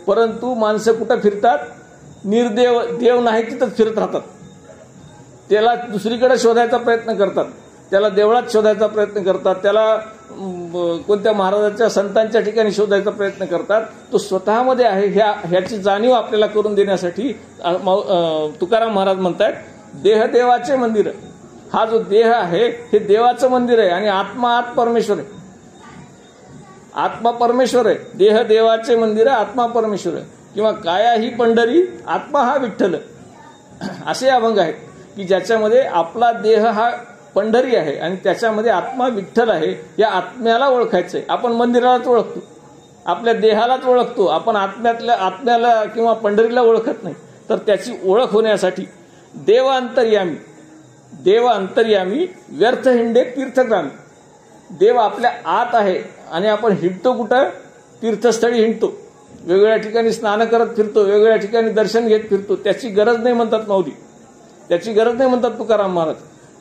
परंतु माणसं कुठं फिरतात? निर्देव. देव नाही तिथंच फिरत राहतात. त्याला दुसरीकडे शोधायचा प्रयत्न करतात, त्याला देवळात शोधायचा प्रयत्न करतात, त्याला कोणत्या महाराजांच्या संतांच्या ठिकाणी शोधायचा प्रयत्न करतात. तो स्वतःमध्ये आहे ह्याची जाणीव आपल्याला करून देण्यासाठी तुकाराम महाराज म्हणतात, देह देवाचे मंदिर. हा जो देह आहे हे देवाचं मंदिर आहे आणि आत्मा आत परमेश्वर आहे. आत्मा परमेश्वर आहे. देह देवाचे मंदिर आहे, आत्मा परमेश्वर आहे. किंवा काया ही पंढरी, आत्मा हा विठ्ठल. असे अभंग आहेत की ज्याच्यामध्ये आपला देह हा पंढरी आहे आणि त्याच्यामध्ये आत्मा विठ्ठल आहे. या आत्म्याला ओळखायचंय. आपण मंदिरालाच ओळखतो, आपल्या देहालाच ओळखतो, आपण आत्म्याला किंवा पंढरीला ओळखत नाही. तर त्याची ओळख होण्यासाठी देव अंतर्यामी, देव अंतर्यामी, व्यर्थ हिंडे तीर्थग्रामी. देव आपल्या आत आहे आणि आपण हिंडतो कुठं? तीर्थस्थळी हिंडतो, वेगवेगळ्या ठिकाणी स्नान करत फिरतो, वेगवेगळ्या ठिकाणी दर्शन घेत फिरतो. त्याची गरज नाही म्हणतात माऊली, त्याची गरज नाही म्हणतात तुकाराम महाराज.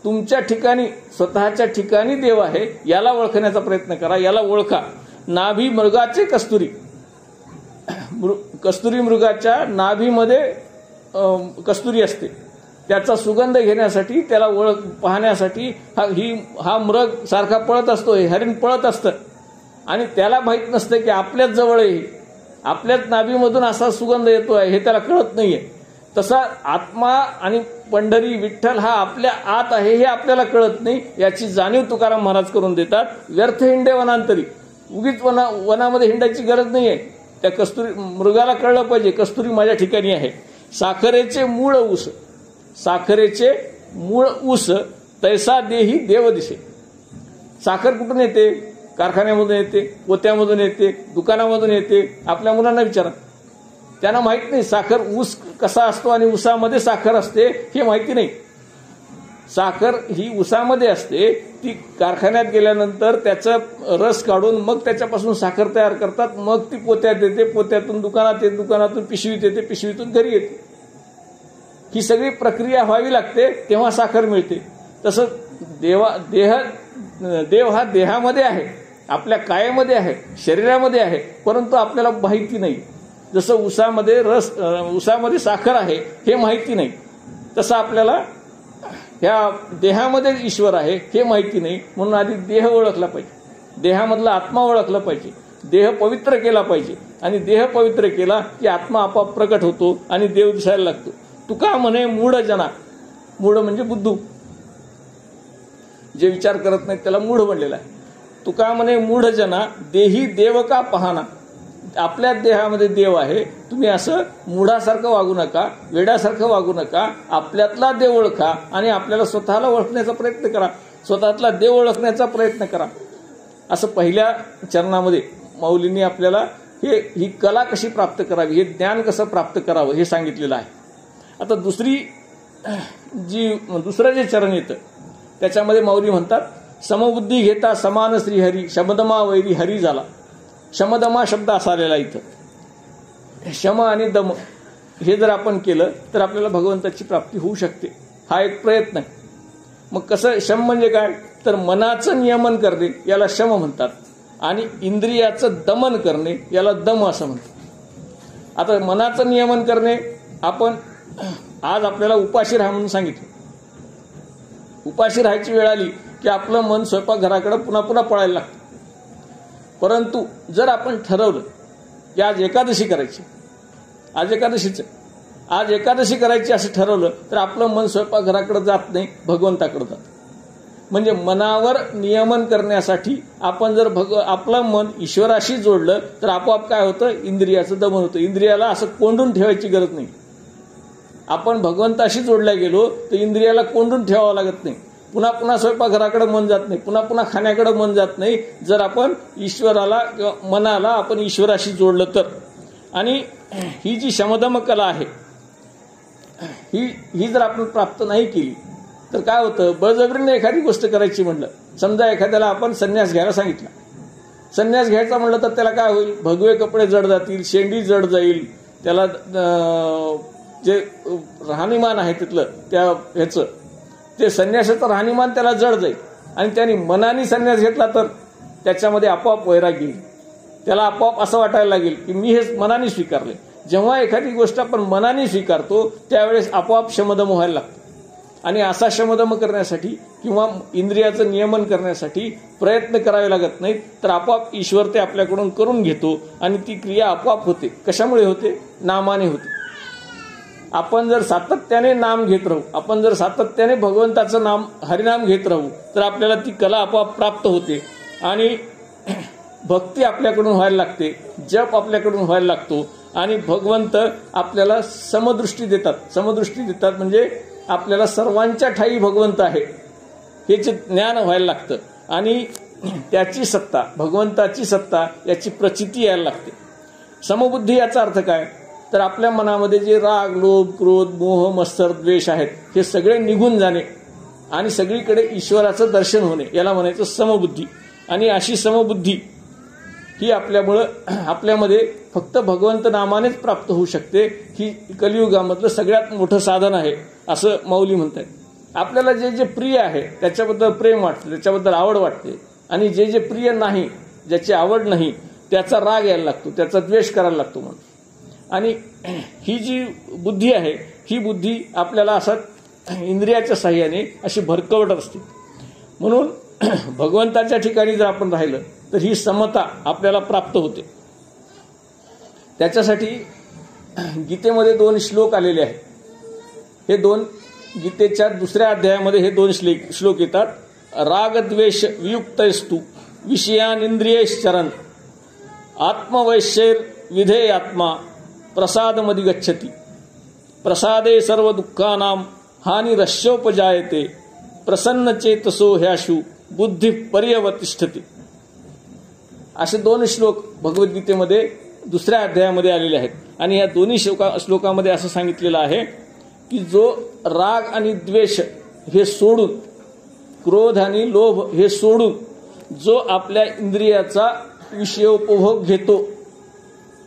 तुमच्या ठिकाणी, स्वतःच्या ठिकाणी देव आहे, याला ओळखण्याचा प्रयत्न करा, याला ओळखा. नाभी मृगाचे कस्तुरी, कस्तुरी मृगाच्या नाभीमध्ये कस्तुरी असते. त्याचा सुगंध घेण्यासाठी, त्याला ओळख पाहण्यासाठी हा मृग सारखा पळत असतो, हे हरिण पळत असतं आणि त्याला माहीत नसतं की आपल्याच जवळ आहे, आपल्याच नाभीमधून असा सुगंध येतो आहे, हे त्याला कळत नाहीये. तसा आत्मा आणि पंढरी विठ्ठल हा आपल्या आत आहे हे आपल्याला कळत नाही. याची जाणीव तुकाराम महाराज करून देतात. व्यर्थ हिंडे वनांतरी. उगीच वनामध्ये हिंडायची गरज नाहीये. त्या कस्तुरी मृगाला कळलं पाहिजे कस्तुरी माझ्या ठिकाणी आहे. साखरेचे मूळ ऊस, साखरेचे मूळ ऊस, तैसा देही देव दिसे. साखर कुठून येते? कारखान्यामधून येते, पोत्यामधून येते, दुकानामधून येते. आपल्या मुलांना विचारा, त्यांना माहित नाही साखर ऊस कसा असतो आणि ऊसामध्ये साखर असते हे माहिती नाही. साखर ही ऊसामध्ये असते, ती कारखान्यात गेल्यानंतर त्याचा रस काढून मग त्याच्यापासून साखर तयार करतात, मग ती पोत्यात येते, पोत्यातून दुकानात येते, दुकानातून पिशवीत येते, पिशवीतून घरी येते. ही सगळी प्रक्रिया व्हावी लागते, तेव्हा साखर मिळते. तसं देव हा देहामध्ये आहे, आपल्या कायेमध्ये आहे, शरीरामध्ये आहे, परंतु आपल्याला माहिती नाही. जसं ऊसामध्ये साखर आहे हे माहिती नाही, तसं आपल्याला ह्या देहामध्ये ईश्वर आहे हे माहिती नाही. म्हणून आधी देह ओळखला पाहिजे, देहामधला आत्मा ओळखला पाहिजे, देह पवित्र केला पाहिजे आणि देह पवित्र केला की आत्मा आपोआप प्रकट होतो आणि देव दिसायला लागतो. तुका म्हणे मूढ जना, मूढ म्हणजे बुद्धू, जे विचार करत नाहीत त्याला मूढ म्हणलेला आहे. तुका म्हणे मूढ जना, देही देव का पाहना. आपल्या देहामध्ये देव आहे, तुम्ही असं मूढासारखं वागू नका, वेड्यासारखं वागू नका. आपल्यातला देव ओळखा आणि आपल्याला स्वतःला ओळखण्याचा प्रयत्न करा, स्वतःतला देव ओळखण्याचा प्रयत्न करा. असं पहिल्या चरणामध्ये माऊलींनी आपल्याला ही कला कशी प्राप्त करावी, हे ज्ञान कसं प्राप्त करावं हे सांगितलेलं आहे. आता दुसरं जे चरण येतं त्याच्यामध्ये माऊली म्हणतात, समबुद्धी घेता समान श्रीहरी, शमदमा वैरी हरी झाला. शमदमा शब्द असा आलेला इथं. शम आणि दम हे जर आपण केलं तर आपल्याला भगवंताची प्राप्ती होऊ शकते. हा एक प्रयत्न आहे. मग कसं? शम म्हणजे काय? तर मनाचं नियमन करणे याला शम म्हणतात आणि इंद्रियाचं दमन करणे याला दम असं म्हणतात. आता मनाचं नियमन करणे, आपण आज आपल्याला उपाशी राहा म्हणून सांगितलं. उपाशी राहायची वेळ आली की आपलं मन स्वयंपाकघराकडे पुन्हा पुन्हा पळायला लागतं. परंतु जर आपण ठरवलं की आज एकादशी करायची, आज एकादशी करायची असं ठरवलं तर आपलं मन स्वयंपाकघराकडे जात नाही, भगवंताकडे जातं. म्हणजे मनावर नियमन करण्यासाठी आपण जर आपलं मन ईश्वराशी जोडलं तर आपोआप काय होतं, इंद्रियाचं दमन होतं. इंद्रियाला असं कोंडून ठेवायची गरज नाही. आपण भगवंताशी जोडल्या गेलो तर इंद्रियाला कोंडून ठेवावं लागत नाही. पुन्हा पुन्हा स्वयंपाकघराकडे मन जात नाही, पुन्हा पुन्हा खाण्याकडे मन जात नाही, जर आपण ईश्वराला किंवा मनाला आपण ईश्वराशी जोडलं तर. आणि ही जी शमदम कला आहे ही जर आपण प्राप्त नाही केली तर काय होतं, बळजबरीने एखादी गोष्ट करायची म्हणलं, समजा एखाद्याला आपण संन्यास घ्यायला सांगितला, संन्यास घ्यायचा म्हणलं तर त्याला काय होईल, भगवे कपडे जड जातील, शेंडी जड जाईल, त्याला जे राहणीमान आहे तिथलं त्या ह्याचं ते संन्यासाचं राहणीमान त्याला जड जाईल. आणि त्याने मनाने संन्यास घेतला तर त्याच्यामध्ये आपोआप वैराग्य येईल. त्याला आपोआप असं वाटायला लागेल की मी हे मनाने स्वीकारले. जेव्हा एखादी गोष्ट आपण मनाने स्वीकारतो त्यावेळेस आपोआप शमदम व्हायला लागतो. आणि असा शमदम करण्यासाठी किंवा इंद्रियाचं नियमन करण्यासाठी प्रयत्न करावे लागत नाहीत, तर आपोआप ईश्वर ते आपल्याकडून करून घेतो आणि ती क्रिया आपोआप होते. कशामुळे होते, नामाने होते. आपण जर सातत्याने नाम घेत राहू, आपण जर सातत्याने भगवंताचं नाम हरिनाम घेत राहू तर आपल्याला ती कला आपोआप प्राप्त होते आणि भक्ती आपल्याकडून व्हायला लागते, जप आपल्याकडून व्हायला लागतो आणि भगवंत आपल्याला समदृष्टी देतात म्हणजे आपल्याला सर्वांच्या ठाई भगवंत आहे याचे ज्ञान व्हायला लागतं आणि त्याची सत्ता, भगवंताची सत्ता याची प्रचिती यायला लागते. समबुद्धी याचा अर्थ काय, तर आपल्या मनामध्ये जे राग, लोभ, क्रोध, मोह, मत्सर, द्वेष आहेत हे सगळे निघून जाणे आणि सगळीकडे ईश्वराचं दर्शन होणे याला म्हणायचं समबुद्धी. आणि अशी समबुद्धी ही आपल्यामध्ये फक्त भगवंत नामानेच प्राप्त होऊ शकते. ही कलियुगामधलं सगळ्यात मोठं साधन आहे असं माऊली म्हणतात. आपल्याला जे जे प्रिय आहे त्याच्याबद्दल प्रेम वाटते, त्याच्याबद्दल आवड वाटते आणि जे जे प्रिय नाही, ज्याची आवड नाही त्याचा राग यायला लागतो, त्याचा द्वेष करायला लागतो म्हणून. आणि ही जी बुद्धी आहे ही बुद्धी आपल्याला असा इंद्रियाच्या साह्याने अशी भरकवत असते. म्हणून भगवंताच्या ठिकाणी जर आपण राहिलं तर ही समता आपल्याला प्राप्त होते. त्याच्यासाठी गीतेमध्ये 2 श्लोक आलेले आहेत. हे 2 गीतेच्या 2ऱ्या अध्यायामध्ये हे 2 श्लोक येतात. रागद्वेष वियुक्तस्तु विषयानिंद्रियश्चरन् आत्मवैश्यैर विधेय आत्मा प्रसादमधि गच्छति प्रसादे सर्व दुःखानां हानिरस्योपजायते प्रसन्न चेतसो ह्याशु बुद्धी पर्यवतिष्ठते. असे 2 श्लोक भगवद्गीतेमध्ये 2ऱ्या अध्यायामध्ये आलेले आहेत. आणि या दोन्ही श्लोकामध्ये असं सांगितलेलं आहे की जो राग आणि द्वेष हे सोडून, क्रोध आणि लोभ हे सोडून जो आपल्या इंद्रियाचा विषयोपभोग घेतो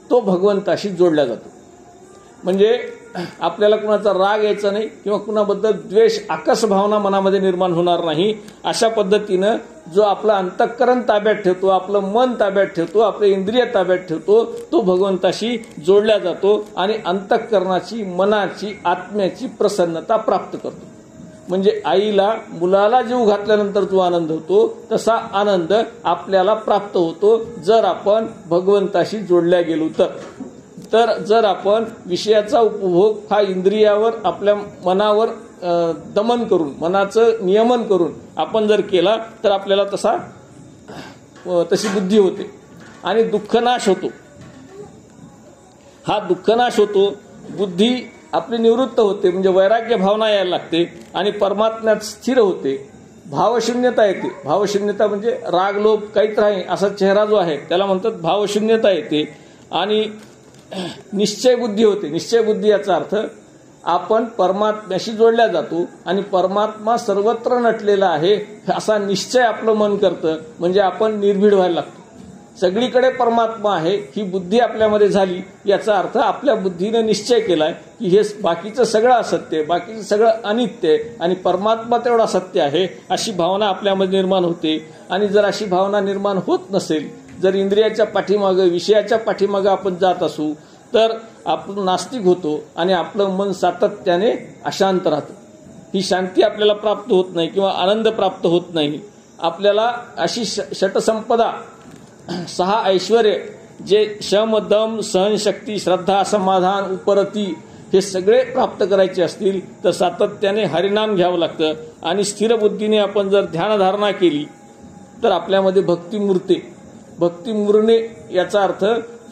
तो भगवंताशी जोडला जातो. म्हणजे आपल्याला कुणाचा राग यायचा नाही किंवा कुणाबद्दल द्वेष, आकस भावना मनामध्ये निर्माण होणार नाही. अशा पद्धतीनं जो आपलं अंतःकरण ताब्यात ठेवतो, आपलं मन ताब्यात ठेवतो, आपले इंद्रिय ताब्यात ठेवतो तो भगवंताशी जोडला जातो आणि अंतःकरणाची, मनाची, आत्म्याची प्रसन्नता प्राप्त करतो. म्हणजे आईला मुलाला जीव घातल्यानंतर जो आनंद होतो तसा आनंद आपल्याला प्राप्त होतो जर आपण भगवंताशी जोडल्या गेलो तर जर आपण विषयाचा उपभोग हा इंद्रियावर, आपल्या मनावर दमन करून, मनाचं नियमन करून आपण जर केला तर आपल्याला तशी बुद्धी होते आणि दुःखनाश होतो. हा दुःखनाश होतो, बुद्धी आपली निवृत्त होते म्हणजे वैराग्य भावना यायला लागते आणि परमात्म्यात स्थिर होते. भावशून्यता येते. भावशून्यता म्हणजे राग, लोभ काहीच नाही असा चेहरा जो आहे त्याला म्हणतात भावशून्यता येते. आणि निश्चय बुद्धी होते. निश्चय बुद्धी याचा अर्थ आपण परमात्म्याशी जोडल्या जातो आणि परमात्मा सर्वत्र नटलेला आहे असा निश्चय आपलं मन करतं. म्हणजे आपण निर्भीड व्हायला लागतो. सगळीकडे परमात्मा आहे ही बुद्धी आपल्यामध्ये झाली, याचा अर्थ आपल्या बुद्धीने निश्चय केलाय की हे बाकीचं सगळं असत्य आहे, बाकीचं सगळं अनित्य आहे आणि परमात्मा तेवढा सत्य आहे, अशी भावना आपल्यामध्ये निर्माण होते. आणि जर अशी भावना निर्माण होत नसेल, जर इंद्रियाच्या पाठीमागं विषयाच्या पाठीमागं आपण जात असू, तर आपण नास्तिक होतो आणि आपलं मन सातत्याने अशांत राहतं. ही शांती आपल्याला प्राप्त होत नाही किंवा आनंद प्राप्त होत नाही. आपल्याला अशी षटसंपदा, 6 ऐश्वर्य जे शम दम सहनशक्ती श्रद्धा समाधान उपरती हे सगळे प्राप्त करायचे असतील तर सातत्याने हरिनाम घ्यावं लागतं. आणि स्थिर बुद्धीने आपण जर ध्यानधारणा केली तर आपल्यामध्ये भक्ती मुरते. भक्ती मुरणे याचा अर्थ,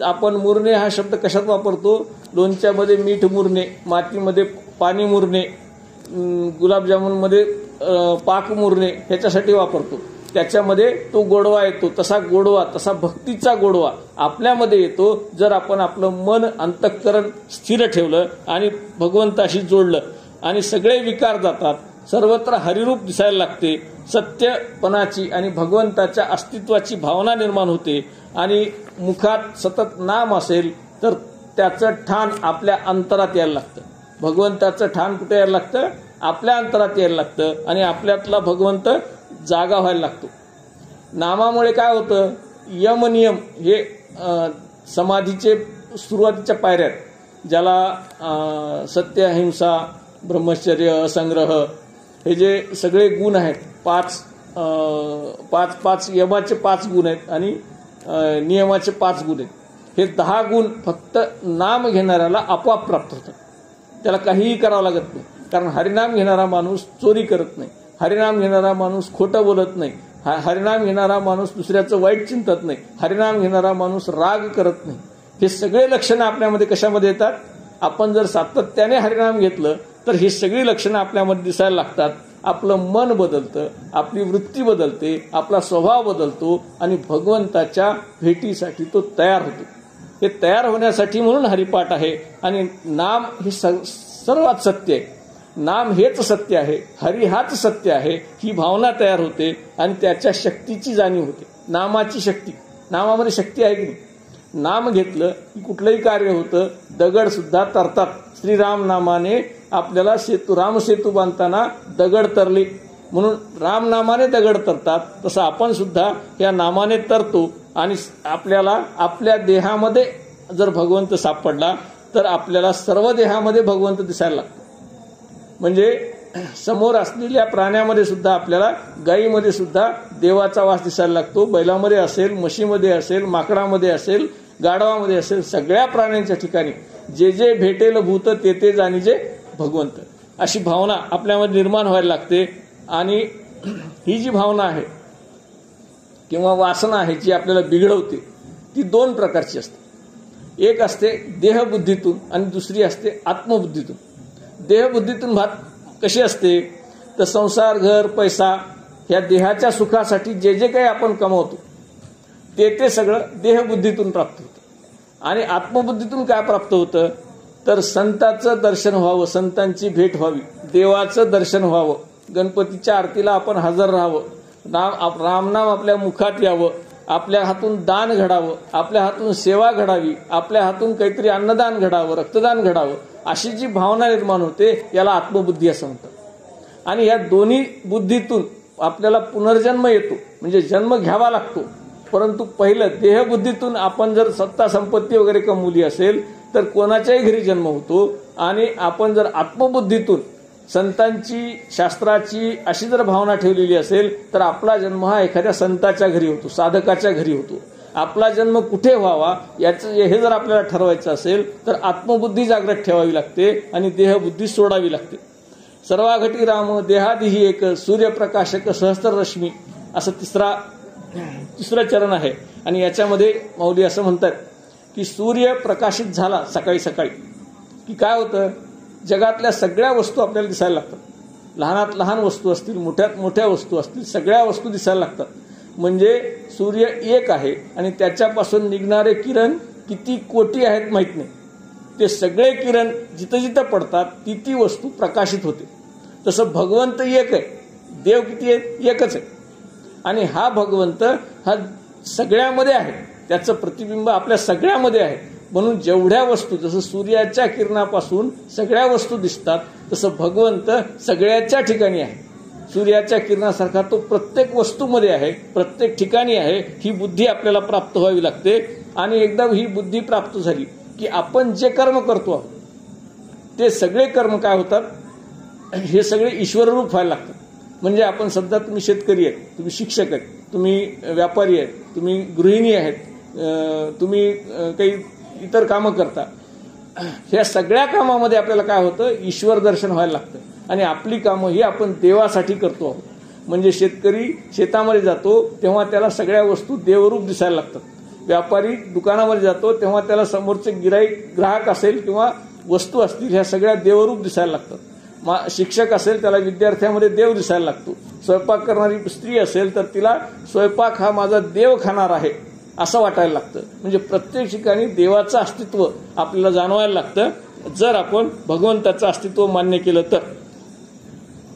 आपण मुरणे हा शब्द कशात वापरतो? लोणच्यामध्ये मीठ मुरणे, मातीमध्ये पाणी मुरणे, गुलाबजामुनमध्ये पाक मुरणे ह्याच्यासाठी वापरतो. त्याच्यामध्ये तो गोडवा येतो. तसा गोडवा, तसा भक्तीचा गोडवा आपल्यामध्ये येतो जर आपण आपलं मन अंतःकरण स्थिर ठेवलं आणि भगवंताशी जोडलं. आणि सगळे विकार जातात, सर्वत्र हरिरूप दिसायला लागते, सत्यपणाची आणि भगवंताच्या अस्तित्वाची भावना निर्माण होते. आणि मुखात सतत नाम असेल तर त्याचं ठाण आपल्या अंतरात यायला लागतं. भगवंताचं ठाण कुठे यायला लागतं? आपल्या अंतरात यायला लागतं आणि आपल्यातला भगवंत जागा व्हायला लागतो. नामामुळे काय होतं? यम नियम हे समाधीचे सुरुवातीच्या पायऱ्या, ज्याला सत्य अहिंसा ब्रह्मचर्य असंग्रह हे जे सगळे गुण आहेत, पाच यमाचे 5 गुण आहेत आणि नियमाचे 5 गुण आहेत. हे 10 गुण फक्त नाम घेणाऱ्याला आपोआप प्राप्त होतात. त्याला काहीही करावं लागत नाही. कारण हरिनाम घेणारा माणूस चोरी करत नाही, हरिनाम घेणारा माणूस खोटं बोलत नाही, हरिनाम घेणारा माणूस दुसऱ्याचं वाईट चिंतत नाही, हरिनाम घेणारा माणूस राग करत नाही. हे सगळे लक्षणं आपल्यामध्ये कशामध्ये येतात? आपण जर सातत्याने हरिनाम घेतलं तर ही सगळी लक्षणं आपल्यामध्ये दिसायला लागतात. आपलं मन बदलतं, आपली वृत्ती बदलते, आपला स्वभाव बदलतो आणि भगवंताच्या भेटीसाठी तो तयार होतो. हे तयार होण्यासाठी म्हणून हरिपाठ आहे. आणि नाम हे सर्वात सत्य आहे. नाम हेच सत्य आहे, हरी हाच सत्य आहे, ही भावना तयार होते आणि त्याच्या शक्तीची जाणीव होते. नामाची शक्ती, नामामध्ये शक्ती आहे की नाही? नाम घेतलं की कुठलंही कार्य होतं. दगड सुद्धा तरतात. श्रीराम नामाने आपल्याला रामसेतू बांधताना दगड तरले, म्हणून राम नामाने दगड तरतात. तसं आपण सुद्धा या नामाने तरतो आणि आपल्याला आपल्या देहामध्ये जर भगवंत सापडला तर आपल्याला सर्व देहामध्ये भगवंत दिसायला लागतो. म्हणजे समोर असलेल्या प्राण्यामध्ये सुद्धा आपल्याला, गायीमध्ये सुद्धा देवाचा वास दिसायला लागतो. बैलामध्ये असेल, म्हशीमध्ये असेल, माकडामध्ये असेल, गाढवामध्ये असेल, सगळ्या प्राण्यांच्या ठिकाणी जे जे भेटेल भूत ते ते जाणीजे भगवंत, अशी भावना आपल्यामध्ये निर्माण व्हायला लागते. आणि ही जी भावना आहे किंवा वासना आहे जी आपल्याला बिघडवते ती 2 प्रकारची असते. एक असते देहबुद्धीतून आणि दुसरी असते आत्मबुद्धीतून. देहबुद्धीतून कशी असते? तर संसार, घर, पैसा ह्या देहाच्या सुखासाठी जे जे काही आपण कमवतो ते सगळं देहबुद्धीतून प्राप्त होतं. आणि आत्मबुद्धीतून काय प्राप्त होतं? तर संतांचं दर्शन व्हावं, संतांची भेट व्हावी, देवाचं दर्शन व्हावं, गणपतीच्या आरतीला आपण हजर राहावं, रामनाम आपल्या मुखात यावं, आपल्या हातून दान घडावं, आपल्या हातून सेवा घडावी, आपल्या हातून काहीतरी अन्नदान घडावं, रक्तदान घडावं, अशी जी भावना निर्माण होते याला आत्मबुद्धी असं म्हणतात. आणि या दोन्ही बुद्धीतून आपल्याला पुनर्जन्म येतो, म्हणजे जन्म घ्यावा लागतो. परंतु पहिलं देहबुद्धीतून आपण जर सत्ता संपत्ती वगैरे कमवली असेल तर कोणाच्याही घरी जन्म होतो. आणि आपण जर आत्मबुद्धीतून संतांची, शास्त्राची अशी जर भावना ठेवलेली असेल तर आपला जन्म हा एखाद्या संताच्या घरी होतो, साधकाच्या घरी होतो. आपला जन्म कुठे व्हावा याचं हे जर आपल्याला ठरवायचं असेल तर आत्मबुद्धी जागृत ठेवावी लागते आणि देहबुद्धी सोडावी लागते. सर्वाघटी राम देहादिही एक सूर्यप्रकाशक सहस्त्ररश्मी असं तिसरं चरण आहे. आणि याच्यामध्ये मौली असं म्हणतात की सूर्य प्रकाशित झाला सकाळी सकाळी की काय होतं? जगातल्या सगळ्या वस्तू आपल्याला दिसायला लागतात. लहानात लहान वस्तू असतील, मोठ्यात मोठ्या वस्तू असतील, सगळ्या वस्तू दिसायला लागतात. म्हणजे सूर्य एक आहे आणि त्याच्यापासून निघणारे किरण किती कोटी आहेत माहित नाही. ते सगळे किरण जिथं जिथं पडतात ती ती वस्तू प्रकाशित होते. तसं भगवंत एक आहे, देव किती आहे? एकच आहे. आणि हा भगवंत हा सगळ्यामध्ये आहे. त्याचं प्रतिबिंब आपल्या सगळ्यामध्ये आहे. म्हणून जेवढ्या वस्तू, जसं सूर्याच्या किरणापासून सगळ्या वस्तू दिसतात, तसं भगवंत सगळ्याच्या ठिकाणी आहे. सूर्याच्या किरणासारखा तो प्रत्येक वस्तूमध्ये आहे, प्रत्येक ठिकाणी आहे. ही बुद्धी आपल्याला प्राप्त व्हावी लागते. आणि एकदा ही बुद्धी प्राप्त झाली की आपण जे कर्म करतो आहोत ते सगळे कर्म काय होतात, हे सगळे ईश्वररूप व्हायला लागतात. म्हणजे आपण सध्या तुम्ही शेतकरी आहेत, तुम्ही शिक्षक आहेत, तुम्ही व्यापारी आहेत, तुम्ही गृहिणी आहेत, तुम्ही काही इतर कामं करता. ह्या सगळ्या कामामध्ये आपल्याला काय होतं, ईश्वर दर्शन व्हायला लागतं. आणि आपली कामं ही आपण देवासाठी करतो आहोत. म्हणजे शेतकरी शेतामध्ये जातो तेव्हा त्याला सगळ्या वस्तू देवरूप दिसायला लागतात. व्यापारी दुकानामध्ये जातो तेव्हा त्याला समोरचे ग्राहक असेल किंवा वस्तू असतील ह्या सगळ्या देवरूप दिसायला लागतात. शिक्षक असेल त्याला विद्यार्थ्यामध्ये देव दिसायला लागतो. स्वयंपाक करणारी स्त्री असेल तर तिला स्वयंपाक हा माझा देव खाणार आहे असं वाटायला लागतं. म्हणजे प्रत्येक ठिकाणी देवाचं अस्तित्व आपल्याला जाणवायला लागतं जर आपण भगवंताचं अस्तित्व मान्य केलं तर.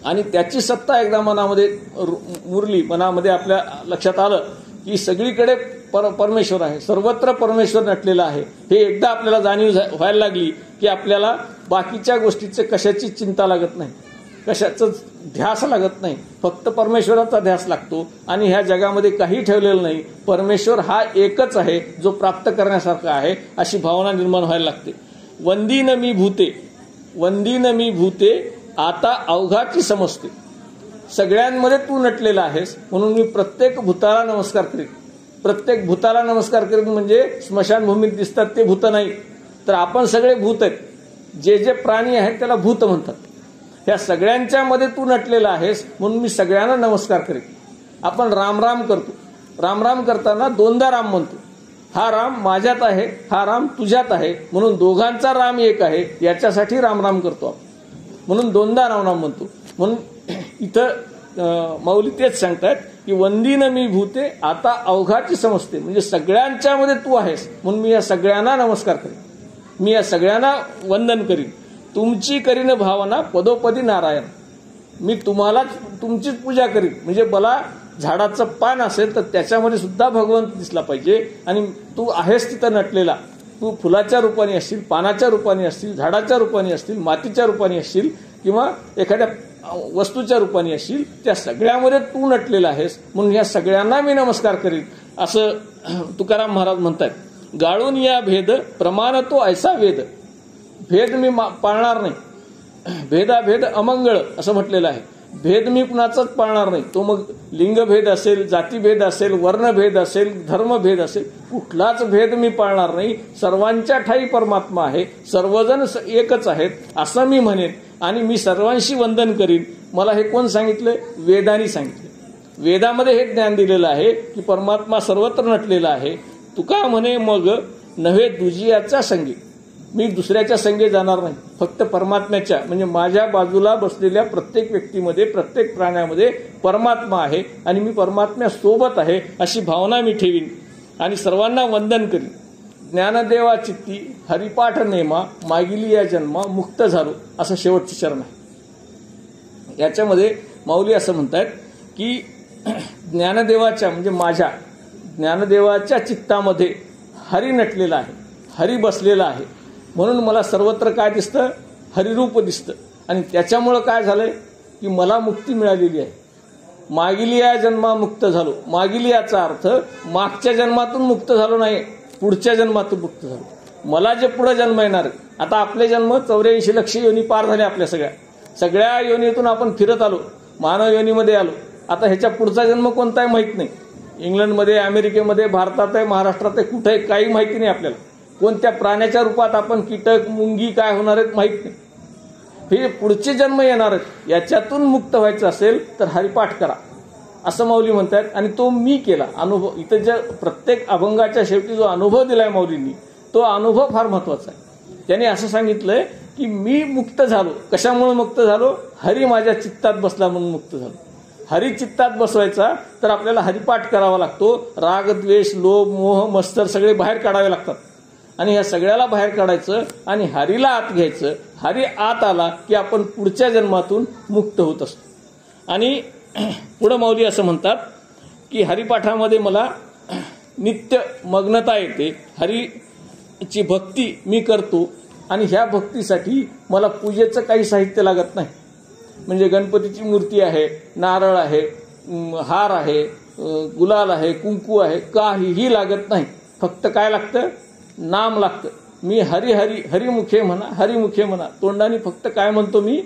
आणि त्याची सत्ता एकदा मनामध्ये मुरली, मनामध्ये आपल्या लक्षात आलं की सगळीकडे परमेश्वर आहे, सर्वत्र परमेश्वर नटलेला आहे, हे एकदा आपल्याला जाणीव व्हायला लागली की आपल्याला बाकीच्या गोष्टीचे कशाची चिंता लागत नाही, कशाचं ध्यास लागत नाही, फक्त परमेश्वराचा ध्यास लागतो. आणि ह्या जगामध्ये काही ठेवलेलं नाही, परमेश्वर हा एकच आहे जो प्राप्त करण्यासारखा आहे, अशी भावना निर्माण व्हायला लागते. वंदीन मी भूते, वंदीन मी भूते आता अवघाची समजते. सगळ्यांमध्ये तू नटलेला आहेस म्हणून मी प्रत्येक भूताला नमस्कार करीन. प्रत्येक भूताला नमस्कार करीन म्हणजे स्मशानभूमीत दिसतात ते भूत नाही, तर आपण सगळे भूत आहेत. जे जे प्राणी आहेत त्याला भूत म्हणतात. ह्या सगळ्यांच्या मध्ये तू नटलेला आहेस म्हणून मी सगळ्यांना नमस्कार करेन. आपण राम राम करतो, राम राम करताना दोनदा राम म्हणतो. हा राम माझ्यात आहे, हा राम तुझ्यात आहे, म्हणून दोघांचा राम एक आहे याच्यासाठी राम राम करतो आपण, म्हणून दोनदा राम राम म्हणतो. म्हणून इथं माऊली तेच सांगतात की वंदीन मी भूते आता अवघाची समजते. म्हणजे सगळ्यांच्या मध्ये तू आहेस म्हणून मी या सगळ्यांना नमस्कार करेन, मी या सगळ्यांना वंदन करीन. तुमची करीन भावना पदोपदी नारायण, मी तुम्हालाच तुमचीच पूजा करीन. म्हणजे मला झाडाचं पान असेल तर त्याच्यामध्ये सुद्धा भगवंत दिसला पाहिजे. आणि तू आहेस तिथं नटलेला, तू फुलाच्या रूपाने असशील, पानाच्या रूपाने असशील, झाडाच्या रूपाने असशील, मातीच्या रूपाने असशील किंवा एखाद्या वस्तूच्या रूपाने असशील, त्या सगळ्यामध्ये तू नटलेला आहेस म्हणून या सगळ्यांना मी नमस्कार करीन असं तुकाराम महाराज म्हणतात. गाळून या भेद प्रमाण तो ऐसा वेद, भेद मी पाळणार नाही, भेदाभेद अमंगळ असं म्हटलेलं आहे. भेद मी कुणाचाच पाळणार नाही. तो मग लिंगभेद असेल, जातीभेद असेल, वर्णभेद असेल, धर्मभेद असेल, कुठलाच भेद मी पाळणार नाही. सर्वांच्या ठाई परमात्मा आहे, सर्वजण एकच आहेत असं मी म्हणेन आणि मी सर्वांशी वंदन करीन. मला हे कोण सांगितलं? वेदांनी सांगितलं. वेदामध्ये हे ज्ञान दिलेलं आहे की परमात्मा सर्वत्र नटलेला आहे. तुका म्हणे मग नव्हे दुजियाच्या संगी, मी दुसऱ्याच्या संगे जाणार नाही, फक्त परमात्म्याच्या. म्हणजे माझ्या बाजूला बसलेल्या प्रत्येक व्यक्तीमध्ये, प्रत्येक प्राण्यामध्ये परमात्मा आहे आणि मी परमात्म्यासोबत आहे अशी भावना मी ठेवीन आणि सर्वांना वंदन करीन. ज्ञानदेवा चित्ती हरिपाठ नेमा मागिली या जन्मा मुक्त झालो असं शेवटचं चरण आहे. याच्यामध्ये माऊली असं म्हणतात की ज्ञानदेवाच्या म्हणजे माझ्या ज्ञानदेवाच्या चित्तामध्ये हरी नटलेला आहे, हरी बसलेला आहे म्हणून मला सर्वत्र काय दिसतं? हरिरूप दिसतं. आणि त्याच्यामुळं काय झालंय की मला मुक्ती मिळालेली आहे. मागिली या जन्मा मुक्त झालो. मागिली याचा अर्थ मागच्या जन्मातून मुक्त झालो नाही, पुढच्या जन्मातून मुक्त झालो. मला जे पुढे जन्म येणार आहे, आता आपले जन्म 84 लक्ष योनी पार झाले. आपल्या सगळ्या योनीतून आपण फिरत आलो, मानव योनीमध्ये आलो. आता ह्याच्या पुढचा जन्म कोणता आहे माहीत नाही. इंग्लंडमध्ये, अमेरिकेमध्ये, भारतात आहे, महाराष्ट्रात आहे, कुठे आहे काही माहिती नाही आपल्याला. कोणत्या प्राण्याच्या रूपात आपण कीटक मुंगी काय होणार आहेत माहीत नाही. हे पुढचे जन्म येणार आहेत. याच्यातून मुक्त व्हायचं असेल तर हरिपाठ करा असं माऊली म्हणतात. आणि तो मी केला अनुभव. इथं ज्या प्रत्येक अभंगाच्या शेवटी जो अनुभव दिलाय माऊलींनी, तो अनुभव फार महत्वाचा आहे. त्यांनी असं सांगितलंय की मी मुक्त झालो. कशामुळे मुक्त झालो? हरी माझ्या चित्तात बसला म्हणून मुक्त झालो. हरी चित्तात बसवायचा तर आपल्याला हरिपाठ करावा लागतो. राग, द्वेष, लोभ, मोह, मत्सर सगळे बाहेर काढावे लागतात. आणि ह्या सगळ्याला बाहेर काढायचं आणि हरीला आत घ्यायचं. हरी आत आला की आपण पुढच्या जन्मातून मुक्त होत असतो. आणि पुढं माऊली असं म्हणतात की हरिपाठामध्ये मला नित्य मग्नता येते, हरीची भक्ती मी करतो आणि ह्या भक्तीसाठी मला पूजेचं काही साहित्य लागत नाही. म्हणजे गणपतीची मूर्ती आहे, नारळ आहे, हार आहे, गुलाल आहे, कुंकू आहे, काहीही लागत नाही. फक्त काय लागतं? नाम लागतं. मी हरी हरी हरिमुखे म्हणा, हरिमुखे म्हणा, तोंडाने फक्त काय म्हणतो? मी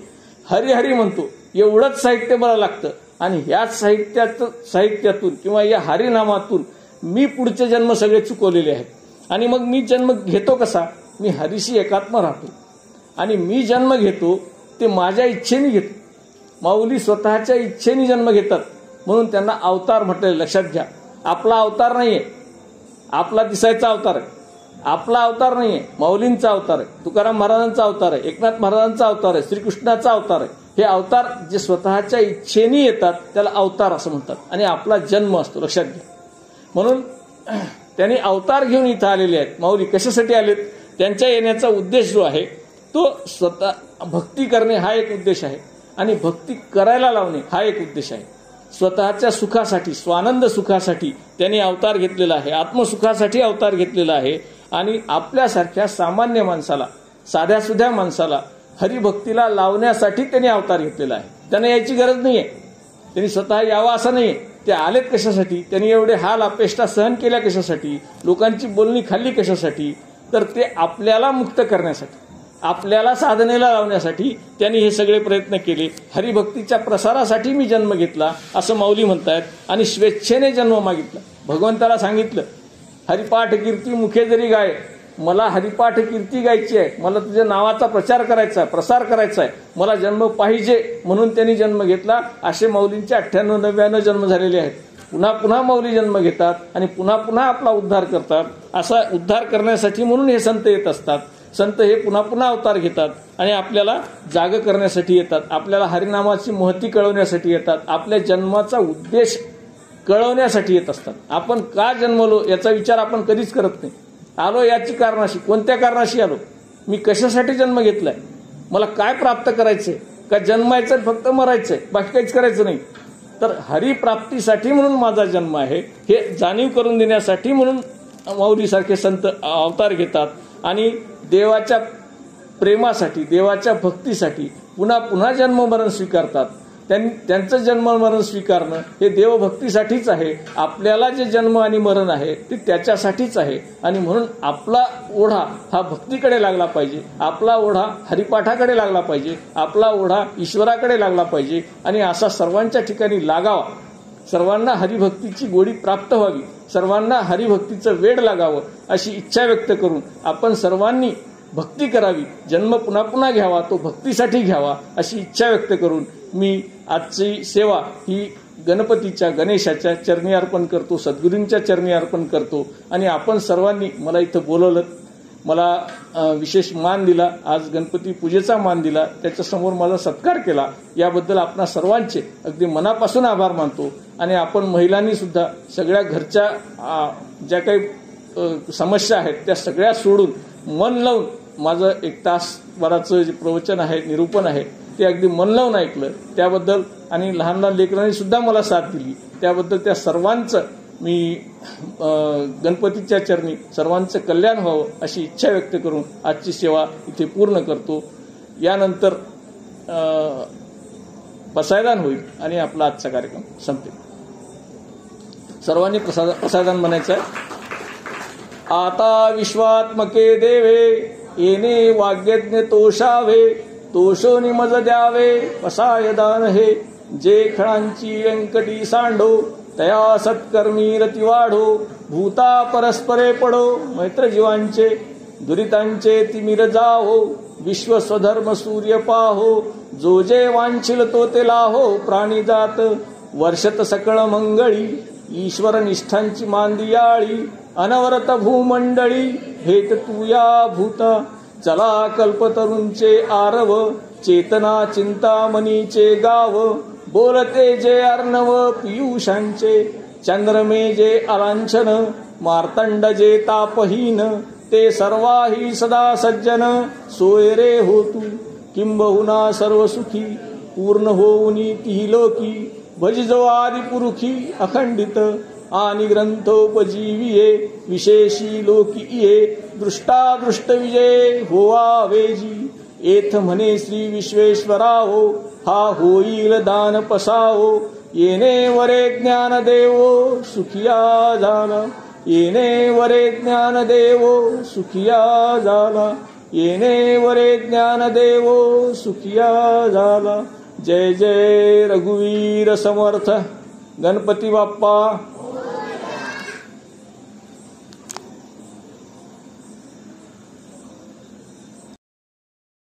हरी हरी म्हणतो. एवढंच साहित्य मला लागतं. आणि ह्याच साहित्यातून किंवा या हरिनामातून मी पुढचे जन्म सगळे चुकवलेले आहेत. आणि मग मी जन्म घेतो कसा? मी हरीशी एकात्म राहतो. आणि मी जन्म घेतो ते माझ्या इच्छेने घेतो. माऊली स्वतःच्या इच्छेने जन्म घेतात, म्हणून त्यांना अवतार म्हटले. लक्षात घ्या, आपला अवतार नाहीये, आपला दिसायचा अवतार आहे. आपला अवतार नाहीये, माऊलींचा अवतार आहे, तुकाराम महाराजांचा अवतार आहे, एकनाथ महाराजांचा अवतार आहे, श्रीकृष्णाचा अवतार आहे. हे अवतार जे स्वतःच्या इच्छेने येतात त्याला अवतार असं म्हणतात. आणि आपला जन्म असतो. लक्षात घ्या. म्हणून त्यांनी अवतार घेऊन इथं आलेले आहेत. माऊली कशासाठी आलेत? त्यांच्या येण्याचा उद्देश जो आहे तो स्वतः भक्ती करणे हा एक उद्देश आहे, आणि भक्ती करायला लावणे हा एक उद्देश आहे. स्वतःच्या सुखासाठी, स्वानंद सुखासाठी त्यांनी अवतार घेतलेला आहे, आत्मसुखासाठी अवतार घेतलेला आहे. आणि आपल्यासारख्या सामान्य माणसाला, साध्यासुध्या माणसाला हरिभक्तीला लावण्यासाठी त्यांनी अवतार घेतलेला आहे. त्यांना यायची गरज नाहीये, त्यांनी स्वतः यावं असं नाहीये. ते आलेत कशासाठी? त्यांनी एवढे हाल अपेष्टा सहन केल्या कशासाठी? लोकांची बोलणी खाल्ली कशासाठी? तर ते आपल्याला मुक्त करण्यासाठी, आपल्याला साधनेला लावण्यासाठी त्यांनी हे सगळे प्रयत्न केले. हरिभक्तीच्या प्रसारासाठी मी जन्म घेतला असं माऊली म्हणतायत. आणि स्वेच्छेने जन्म मागितला. भगवंताला सांगितलं, हरिपाठ कीर्ती मुखे जरी गाय, मला हरिपाठ कीर्ती गायची आहे, मला तुझ्या नावाचा प्रचार करायचा आहे, प्रसार करायचा आहे, मला जन्म पाहिजे, म्हणून त्यांनी जन्म घेतला. असे माऊलींचे 98-99 जन्म झालेले आहेत. पुन्हा पुन्हा माऊली जन्म घेतात आणि पुन्हा पुन्हा आपला उद्धार करतात. असा उद्धार करण्यासाठी म्हणून हे संत येत असतात. संत हे पुन्हा पुन्हा अवतार घेतात आणि आपल्याला जाग करण्यासाठी येतात, आपल्याला हरिनामाची महती कळवण्यासाठी येतात, आपल्या जन्माचा उद्देश कळवण्यासाठी येत असतात. आपण का जन्मलो याचा विचार आपण कधीच करत नाही. आलो याची कारणाशी, कोणत्या कारणाशी आलो, मी कशासाठी जन्म घेतलाय, मला काय प्राप्त करायचंय, का जन्मायचं फक्त मरायचंय, बाकी काहीच करायचं नाही. तर हरिप्राप्तीसाठी म्हणून माझा जन्म आहे हे जाणीव करून देण्यासाठी म्हणून माऊलीसारखे संत अवतार घेतात. आणि देवाच्या प्रेमासाठी, देवाच्या भक्तीसाठी पुन्हा पुन्हा जन्ममरण स्वीकारतात. त्यांचं जन्ममरण स्वीकारणं हे देवभक्तीसाठीच आहे. आपल्याला जे जन्म आणि मरण आहे ते त्याच्यासाठीच आहे. आणि म्हणून आपला ओढा हा भक्तीकडे लागला पाहिजे, आपला ओढा हरिपाठाकडे लागला पाहिजे, आपला ओढा ईश्वराकडे लागला पाहिजे. आणि असा सर्वांच्या ठिकाणी लागावा. सर्वांना हरिभक्तीची गोडी प्राप्त व्हावी, सर्वांना हरिभक्तीचं वेड लागावं अशी इच्छा व्यक्त करून आपण सर्वांनी भक्ती करावी, जन्म पुन्हा पुन्हा घ्यावा, तो भक्तीसाठी घ्यावा अशी इच्छा व्यक्त करून मी आजची सेवा ही गणपतीच्या, गणेशाच्या चरणी अर्पण करतो, सद्गुरूंच्या चरणी अर्पण करतो. आणि आपण सर्वांनी मला इथं बोलवलं, मला विशेष मान दिला, आज गणपती पूजेचा मान दिला, त्याच्यासमोर माझा सत्कार केला, याबद्दल आपणा सर्वांचे अगदी मनापासून आभार मानतो. आणि आपण महिलांनी सुद्धा सगळ्या घरच्या ज्या काही समस्या आहेत त्या सगळ्या सोडून मन लावून माझं 1 तासभराचं जे प्रवचन आहे, निरूपण आहे, ते अगदी मन लावून ऐकलं त्याबद्दल. आणि लहान लहान लेकरांनी सुद्धा मला साथ दिली त्याबद्दल त्या सर्वांचं मी गणपतीच्या चरणी सर्वांचं कल्याण व्हावं अशी इच्छा व्यक्त करून आजची सेवा इथे पूर्ण करतो. यानंतर प्रसाददान होईल आणि आपला आजचा कार्यक्रम संपेल. सर्वांनी प्रसाददान म्हणायचं आहे. आता विश्वात्मके देवे येणे वाग्यज्ञ तोषावे, तोषोनी मज द्यावे पसाय दान हे. जे खळांची व्यंकटी सांडो तया सत्कर्मी रती वाढो. भूता परस्परे पडो मैत्र जीवांचे, दुरितांचे तिमिर जाहो. विश्व स्वधर्म सूर्य पाहो, जो जे वांछिल तो ते लाहो. प्राणी जात वर्षत सकळ मंगळी, ईश्वर निष्ठांची मांदियाळी. अनवरत भूमंडळी भेट तू या भूता. चला कल्पतरूंचे आरव, चेतना चिंतामणीचे गाव. बोलते जे अर्णव पियुषांचे, चंद्रमे जे अलांछन. मार्तंड जे तापहीन, ते सर्वाही सदा सज्जन. सोय रे हो तू किंबहुना सर्व सुखी, पूर्ण होऊनी तिही लोकी. भजिजो आदि पुरुखी अखंडित, आणि ग्रंथोपजीविये विशेषी लोकीये दृष्टादृष्ट विजय होवा वेजी एथ म्हणे श्री विश्वेश्वराहो हा होईल दान पसावो येणे वरे ज्ञान देवो सुखिया झाला येणे वरे ज्ञान देवो सुखिया झाला येणे वरे ज्ञान देवो सुखिया झाला. जय जय रघुवीर समर्थ. गणपती बाप्पा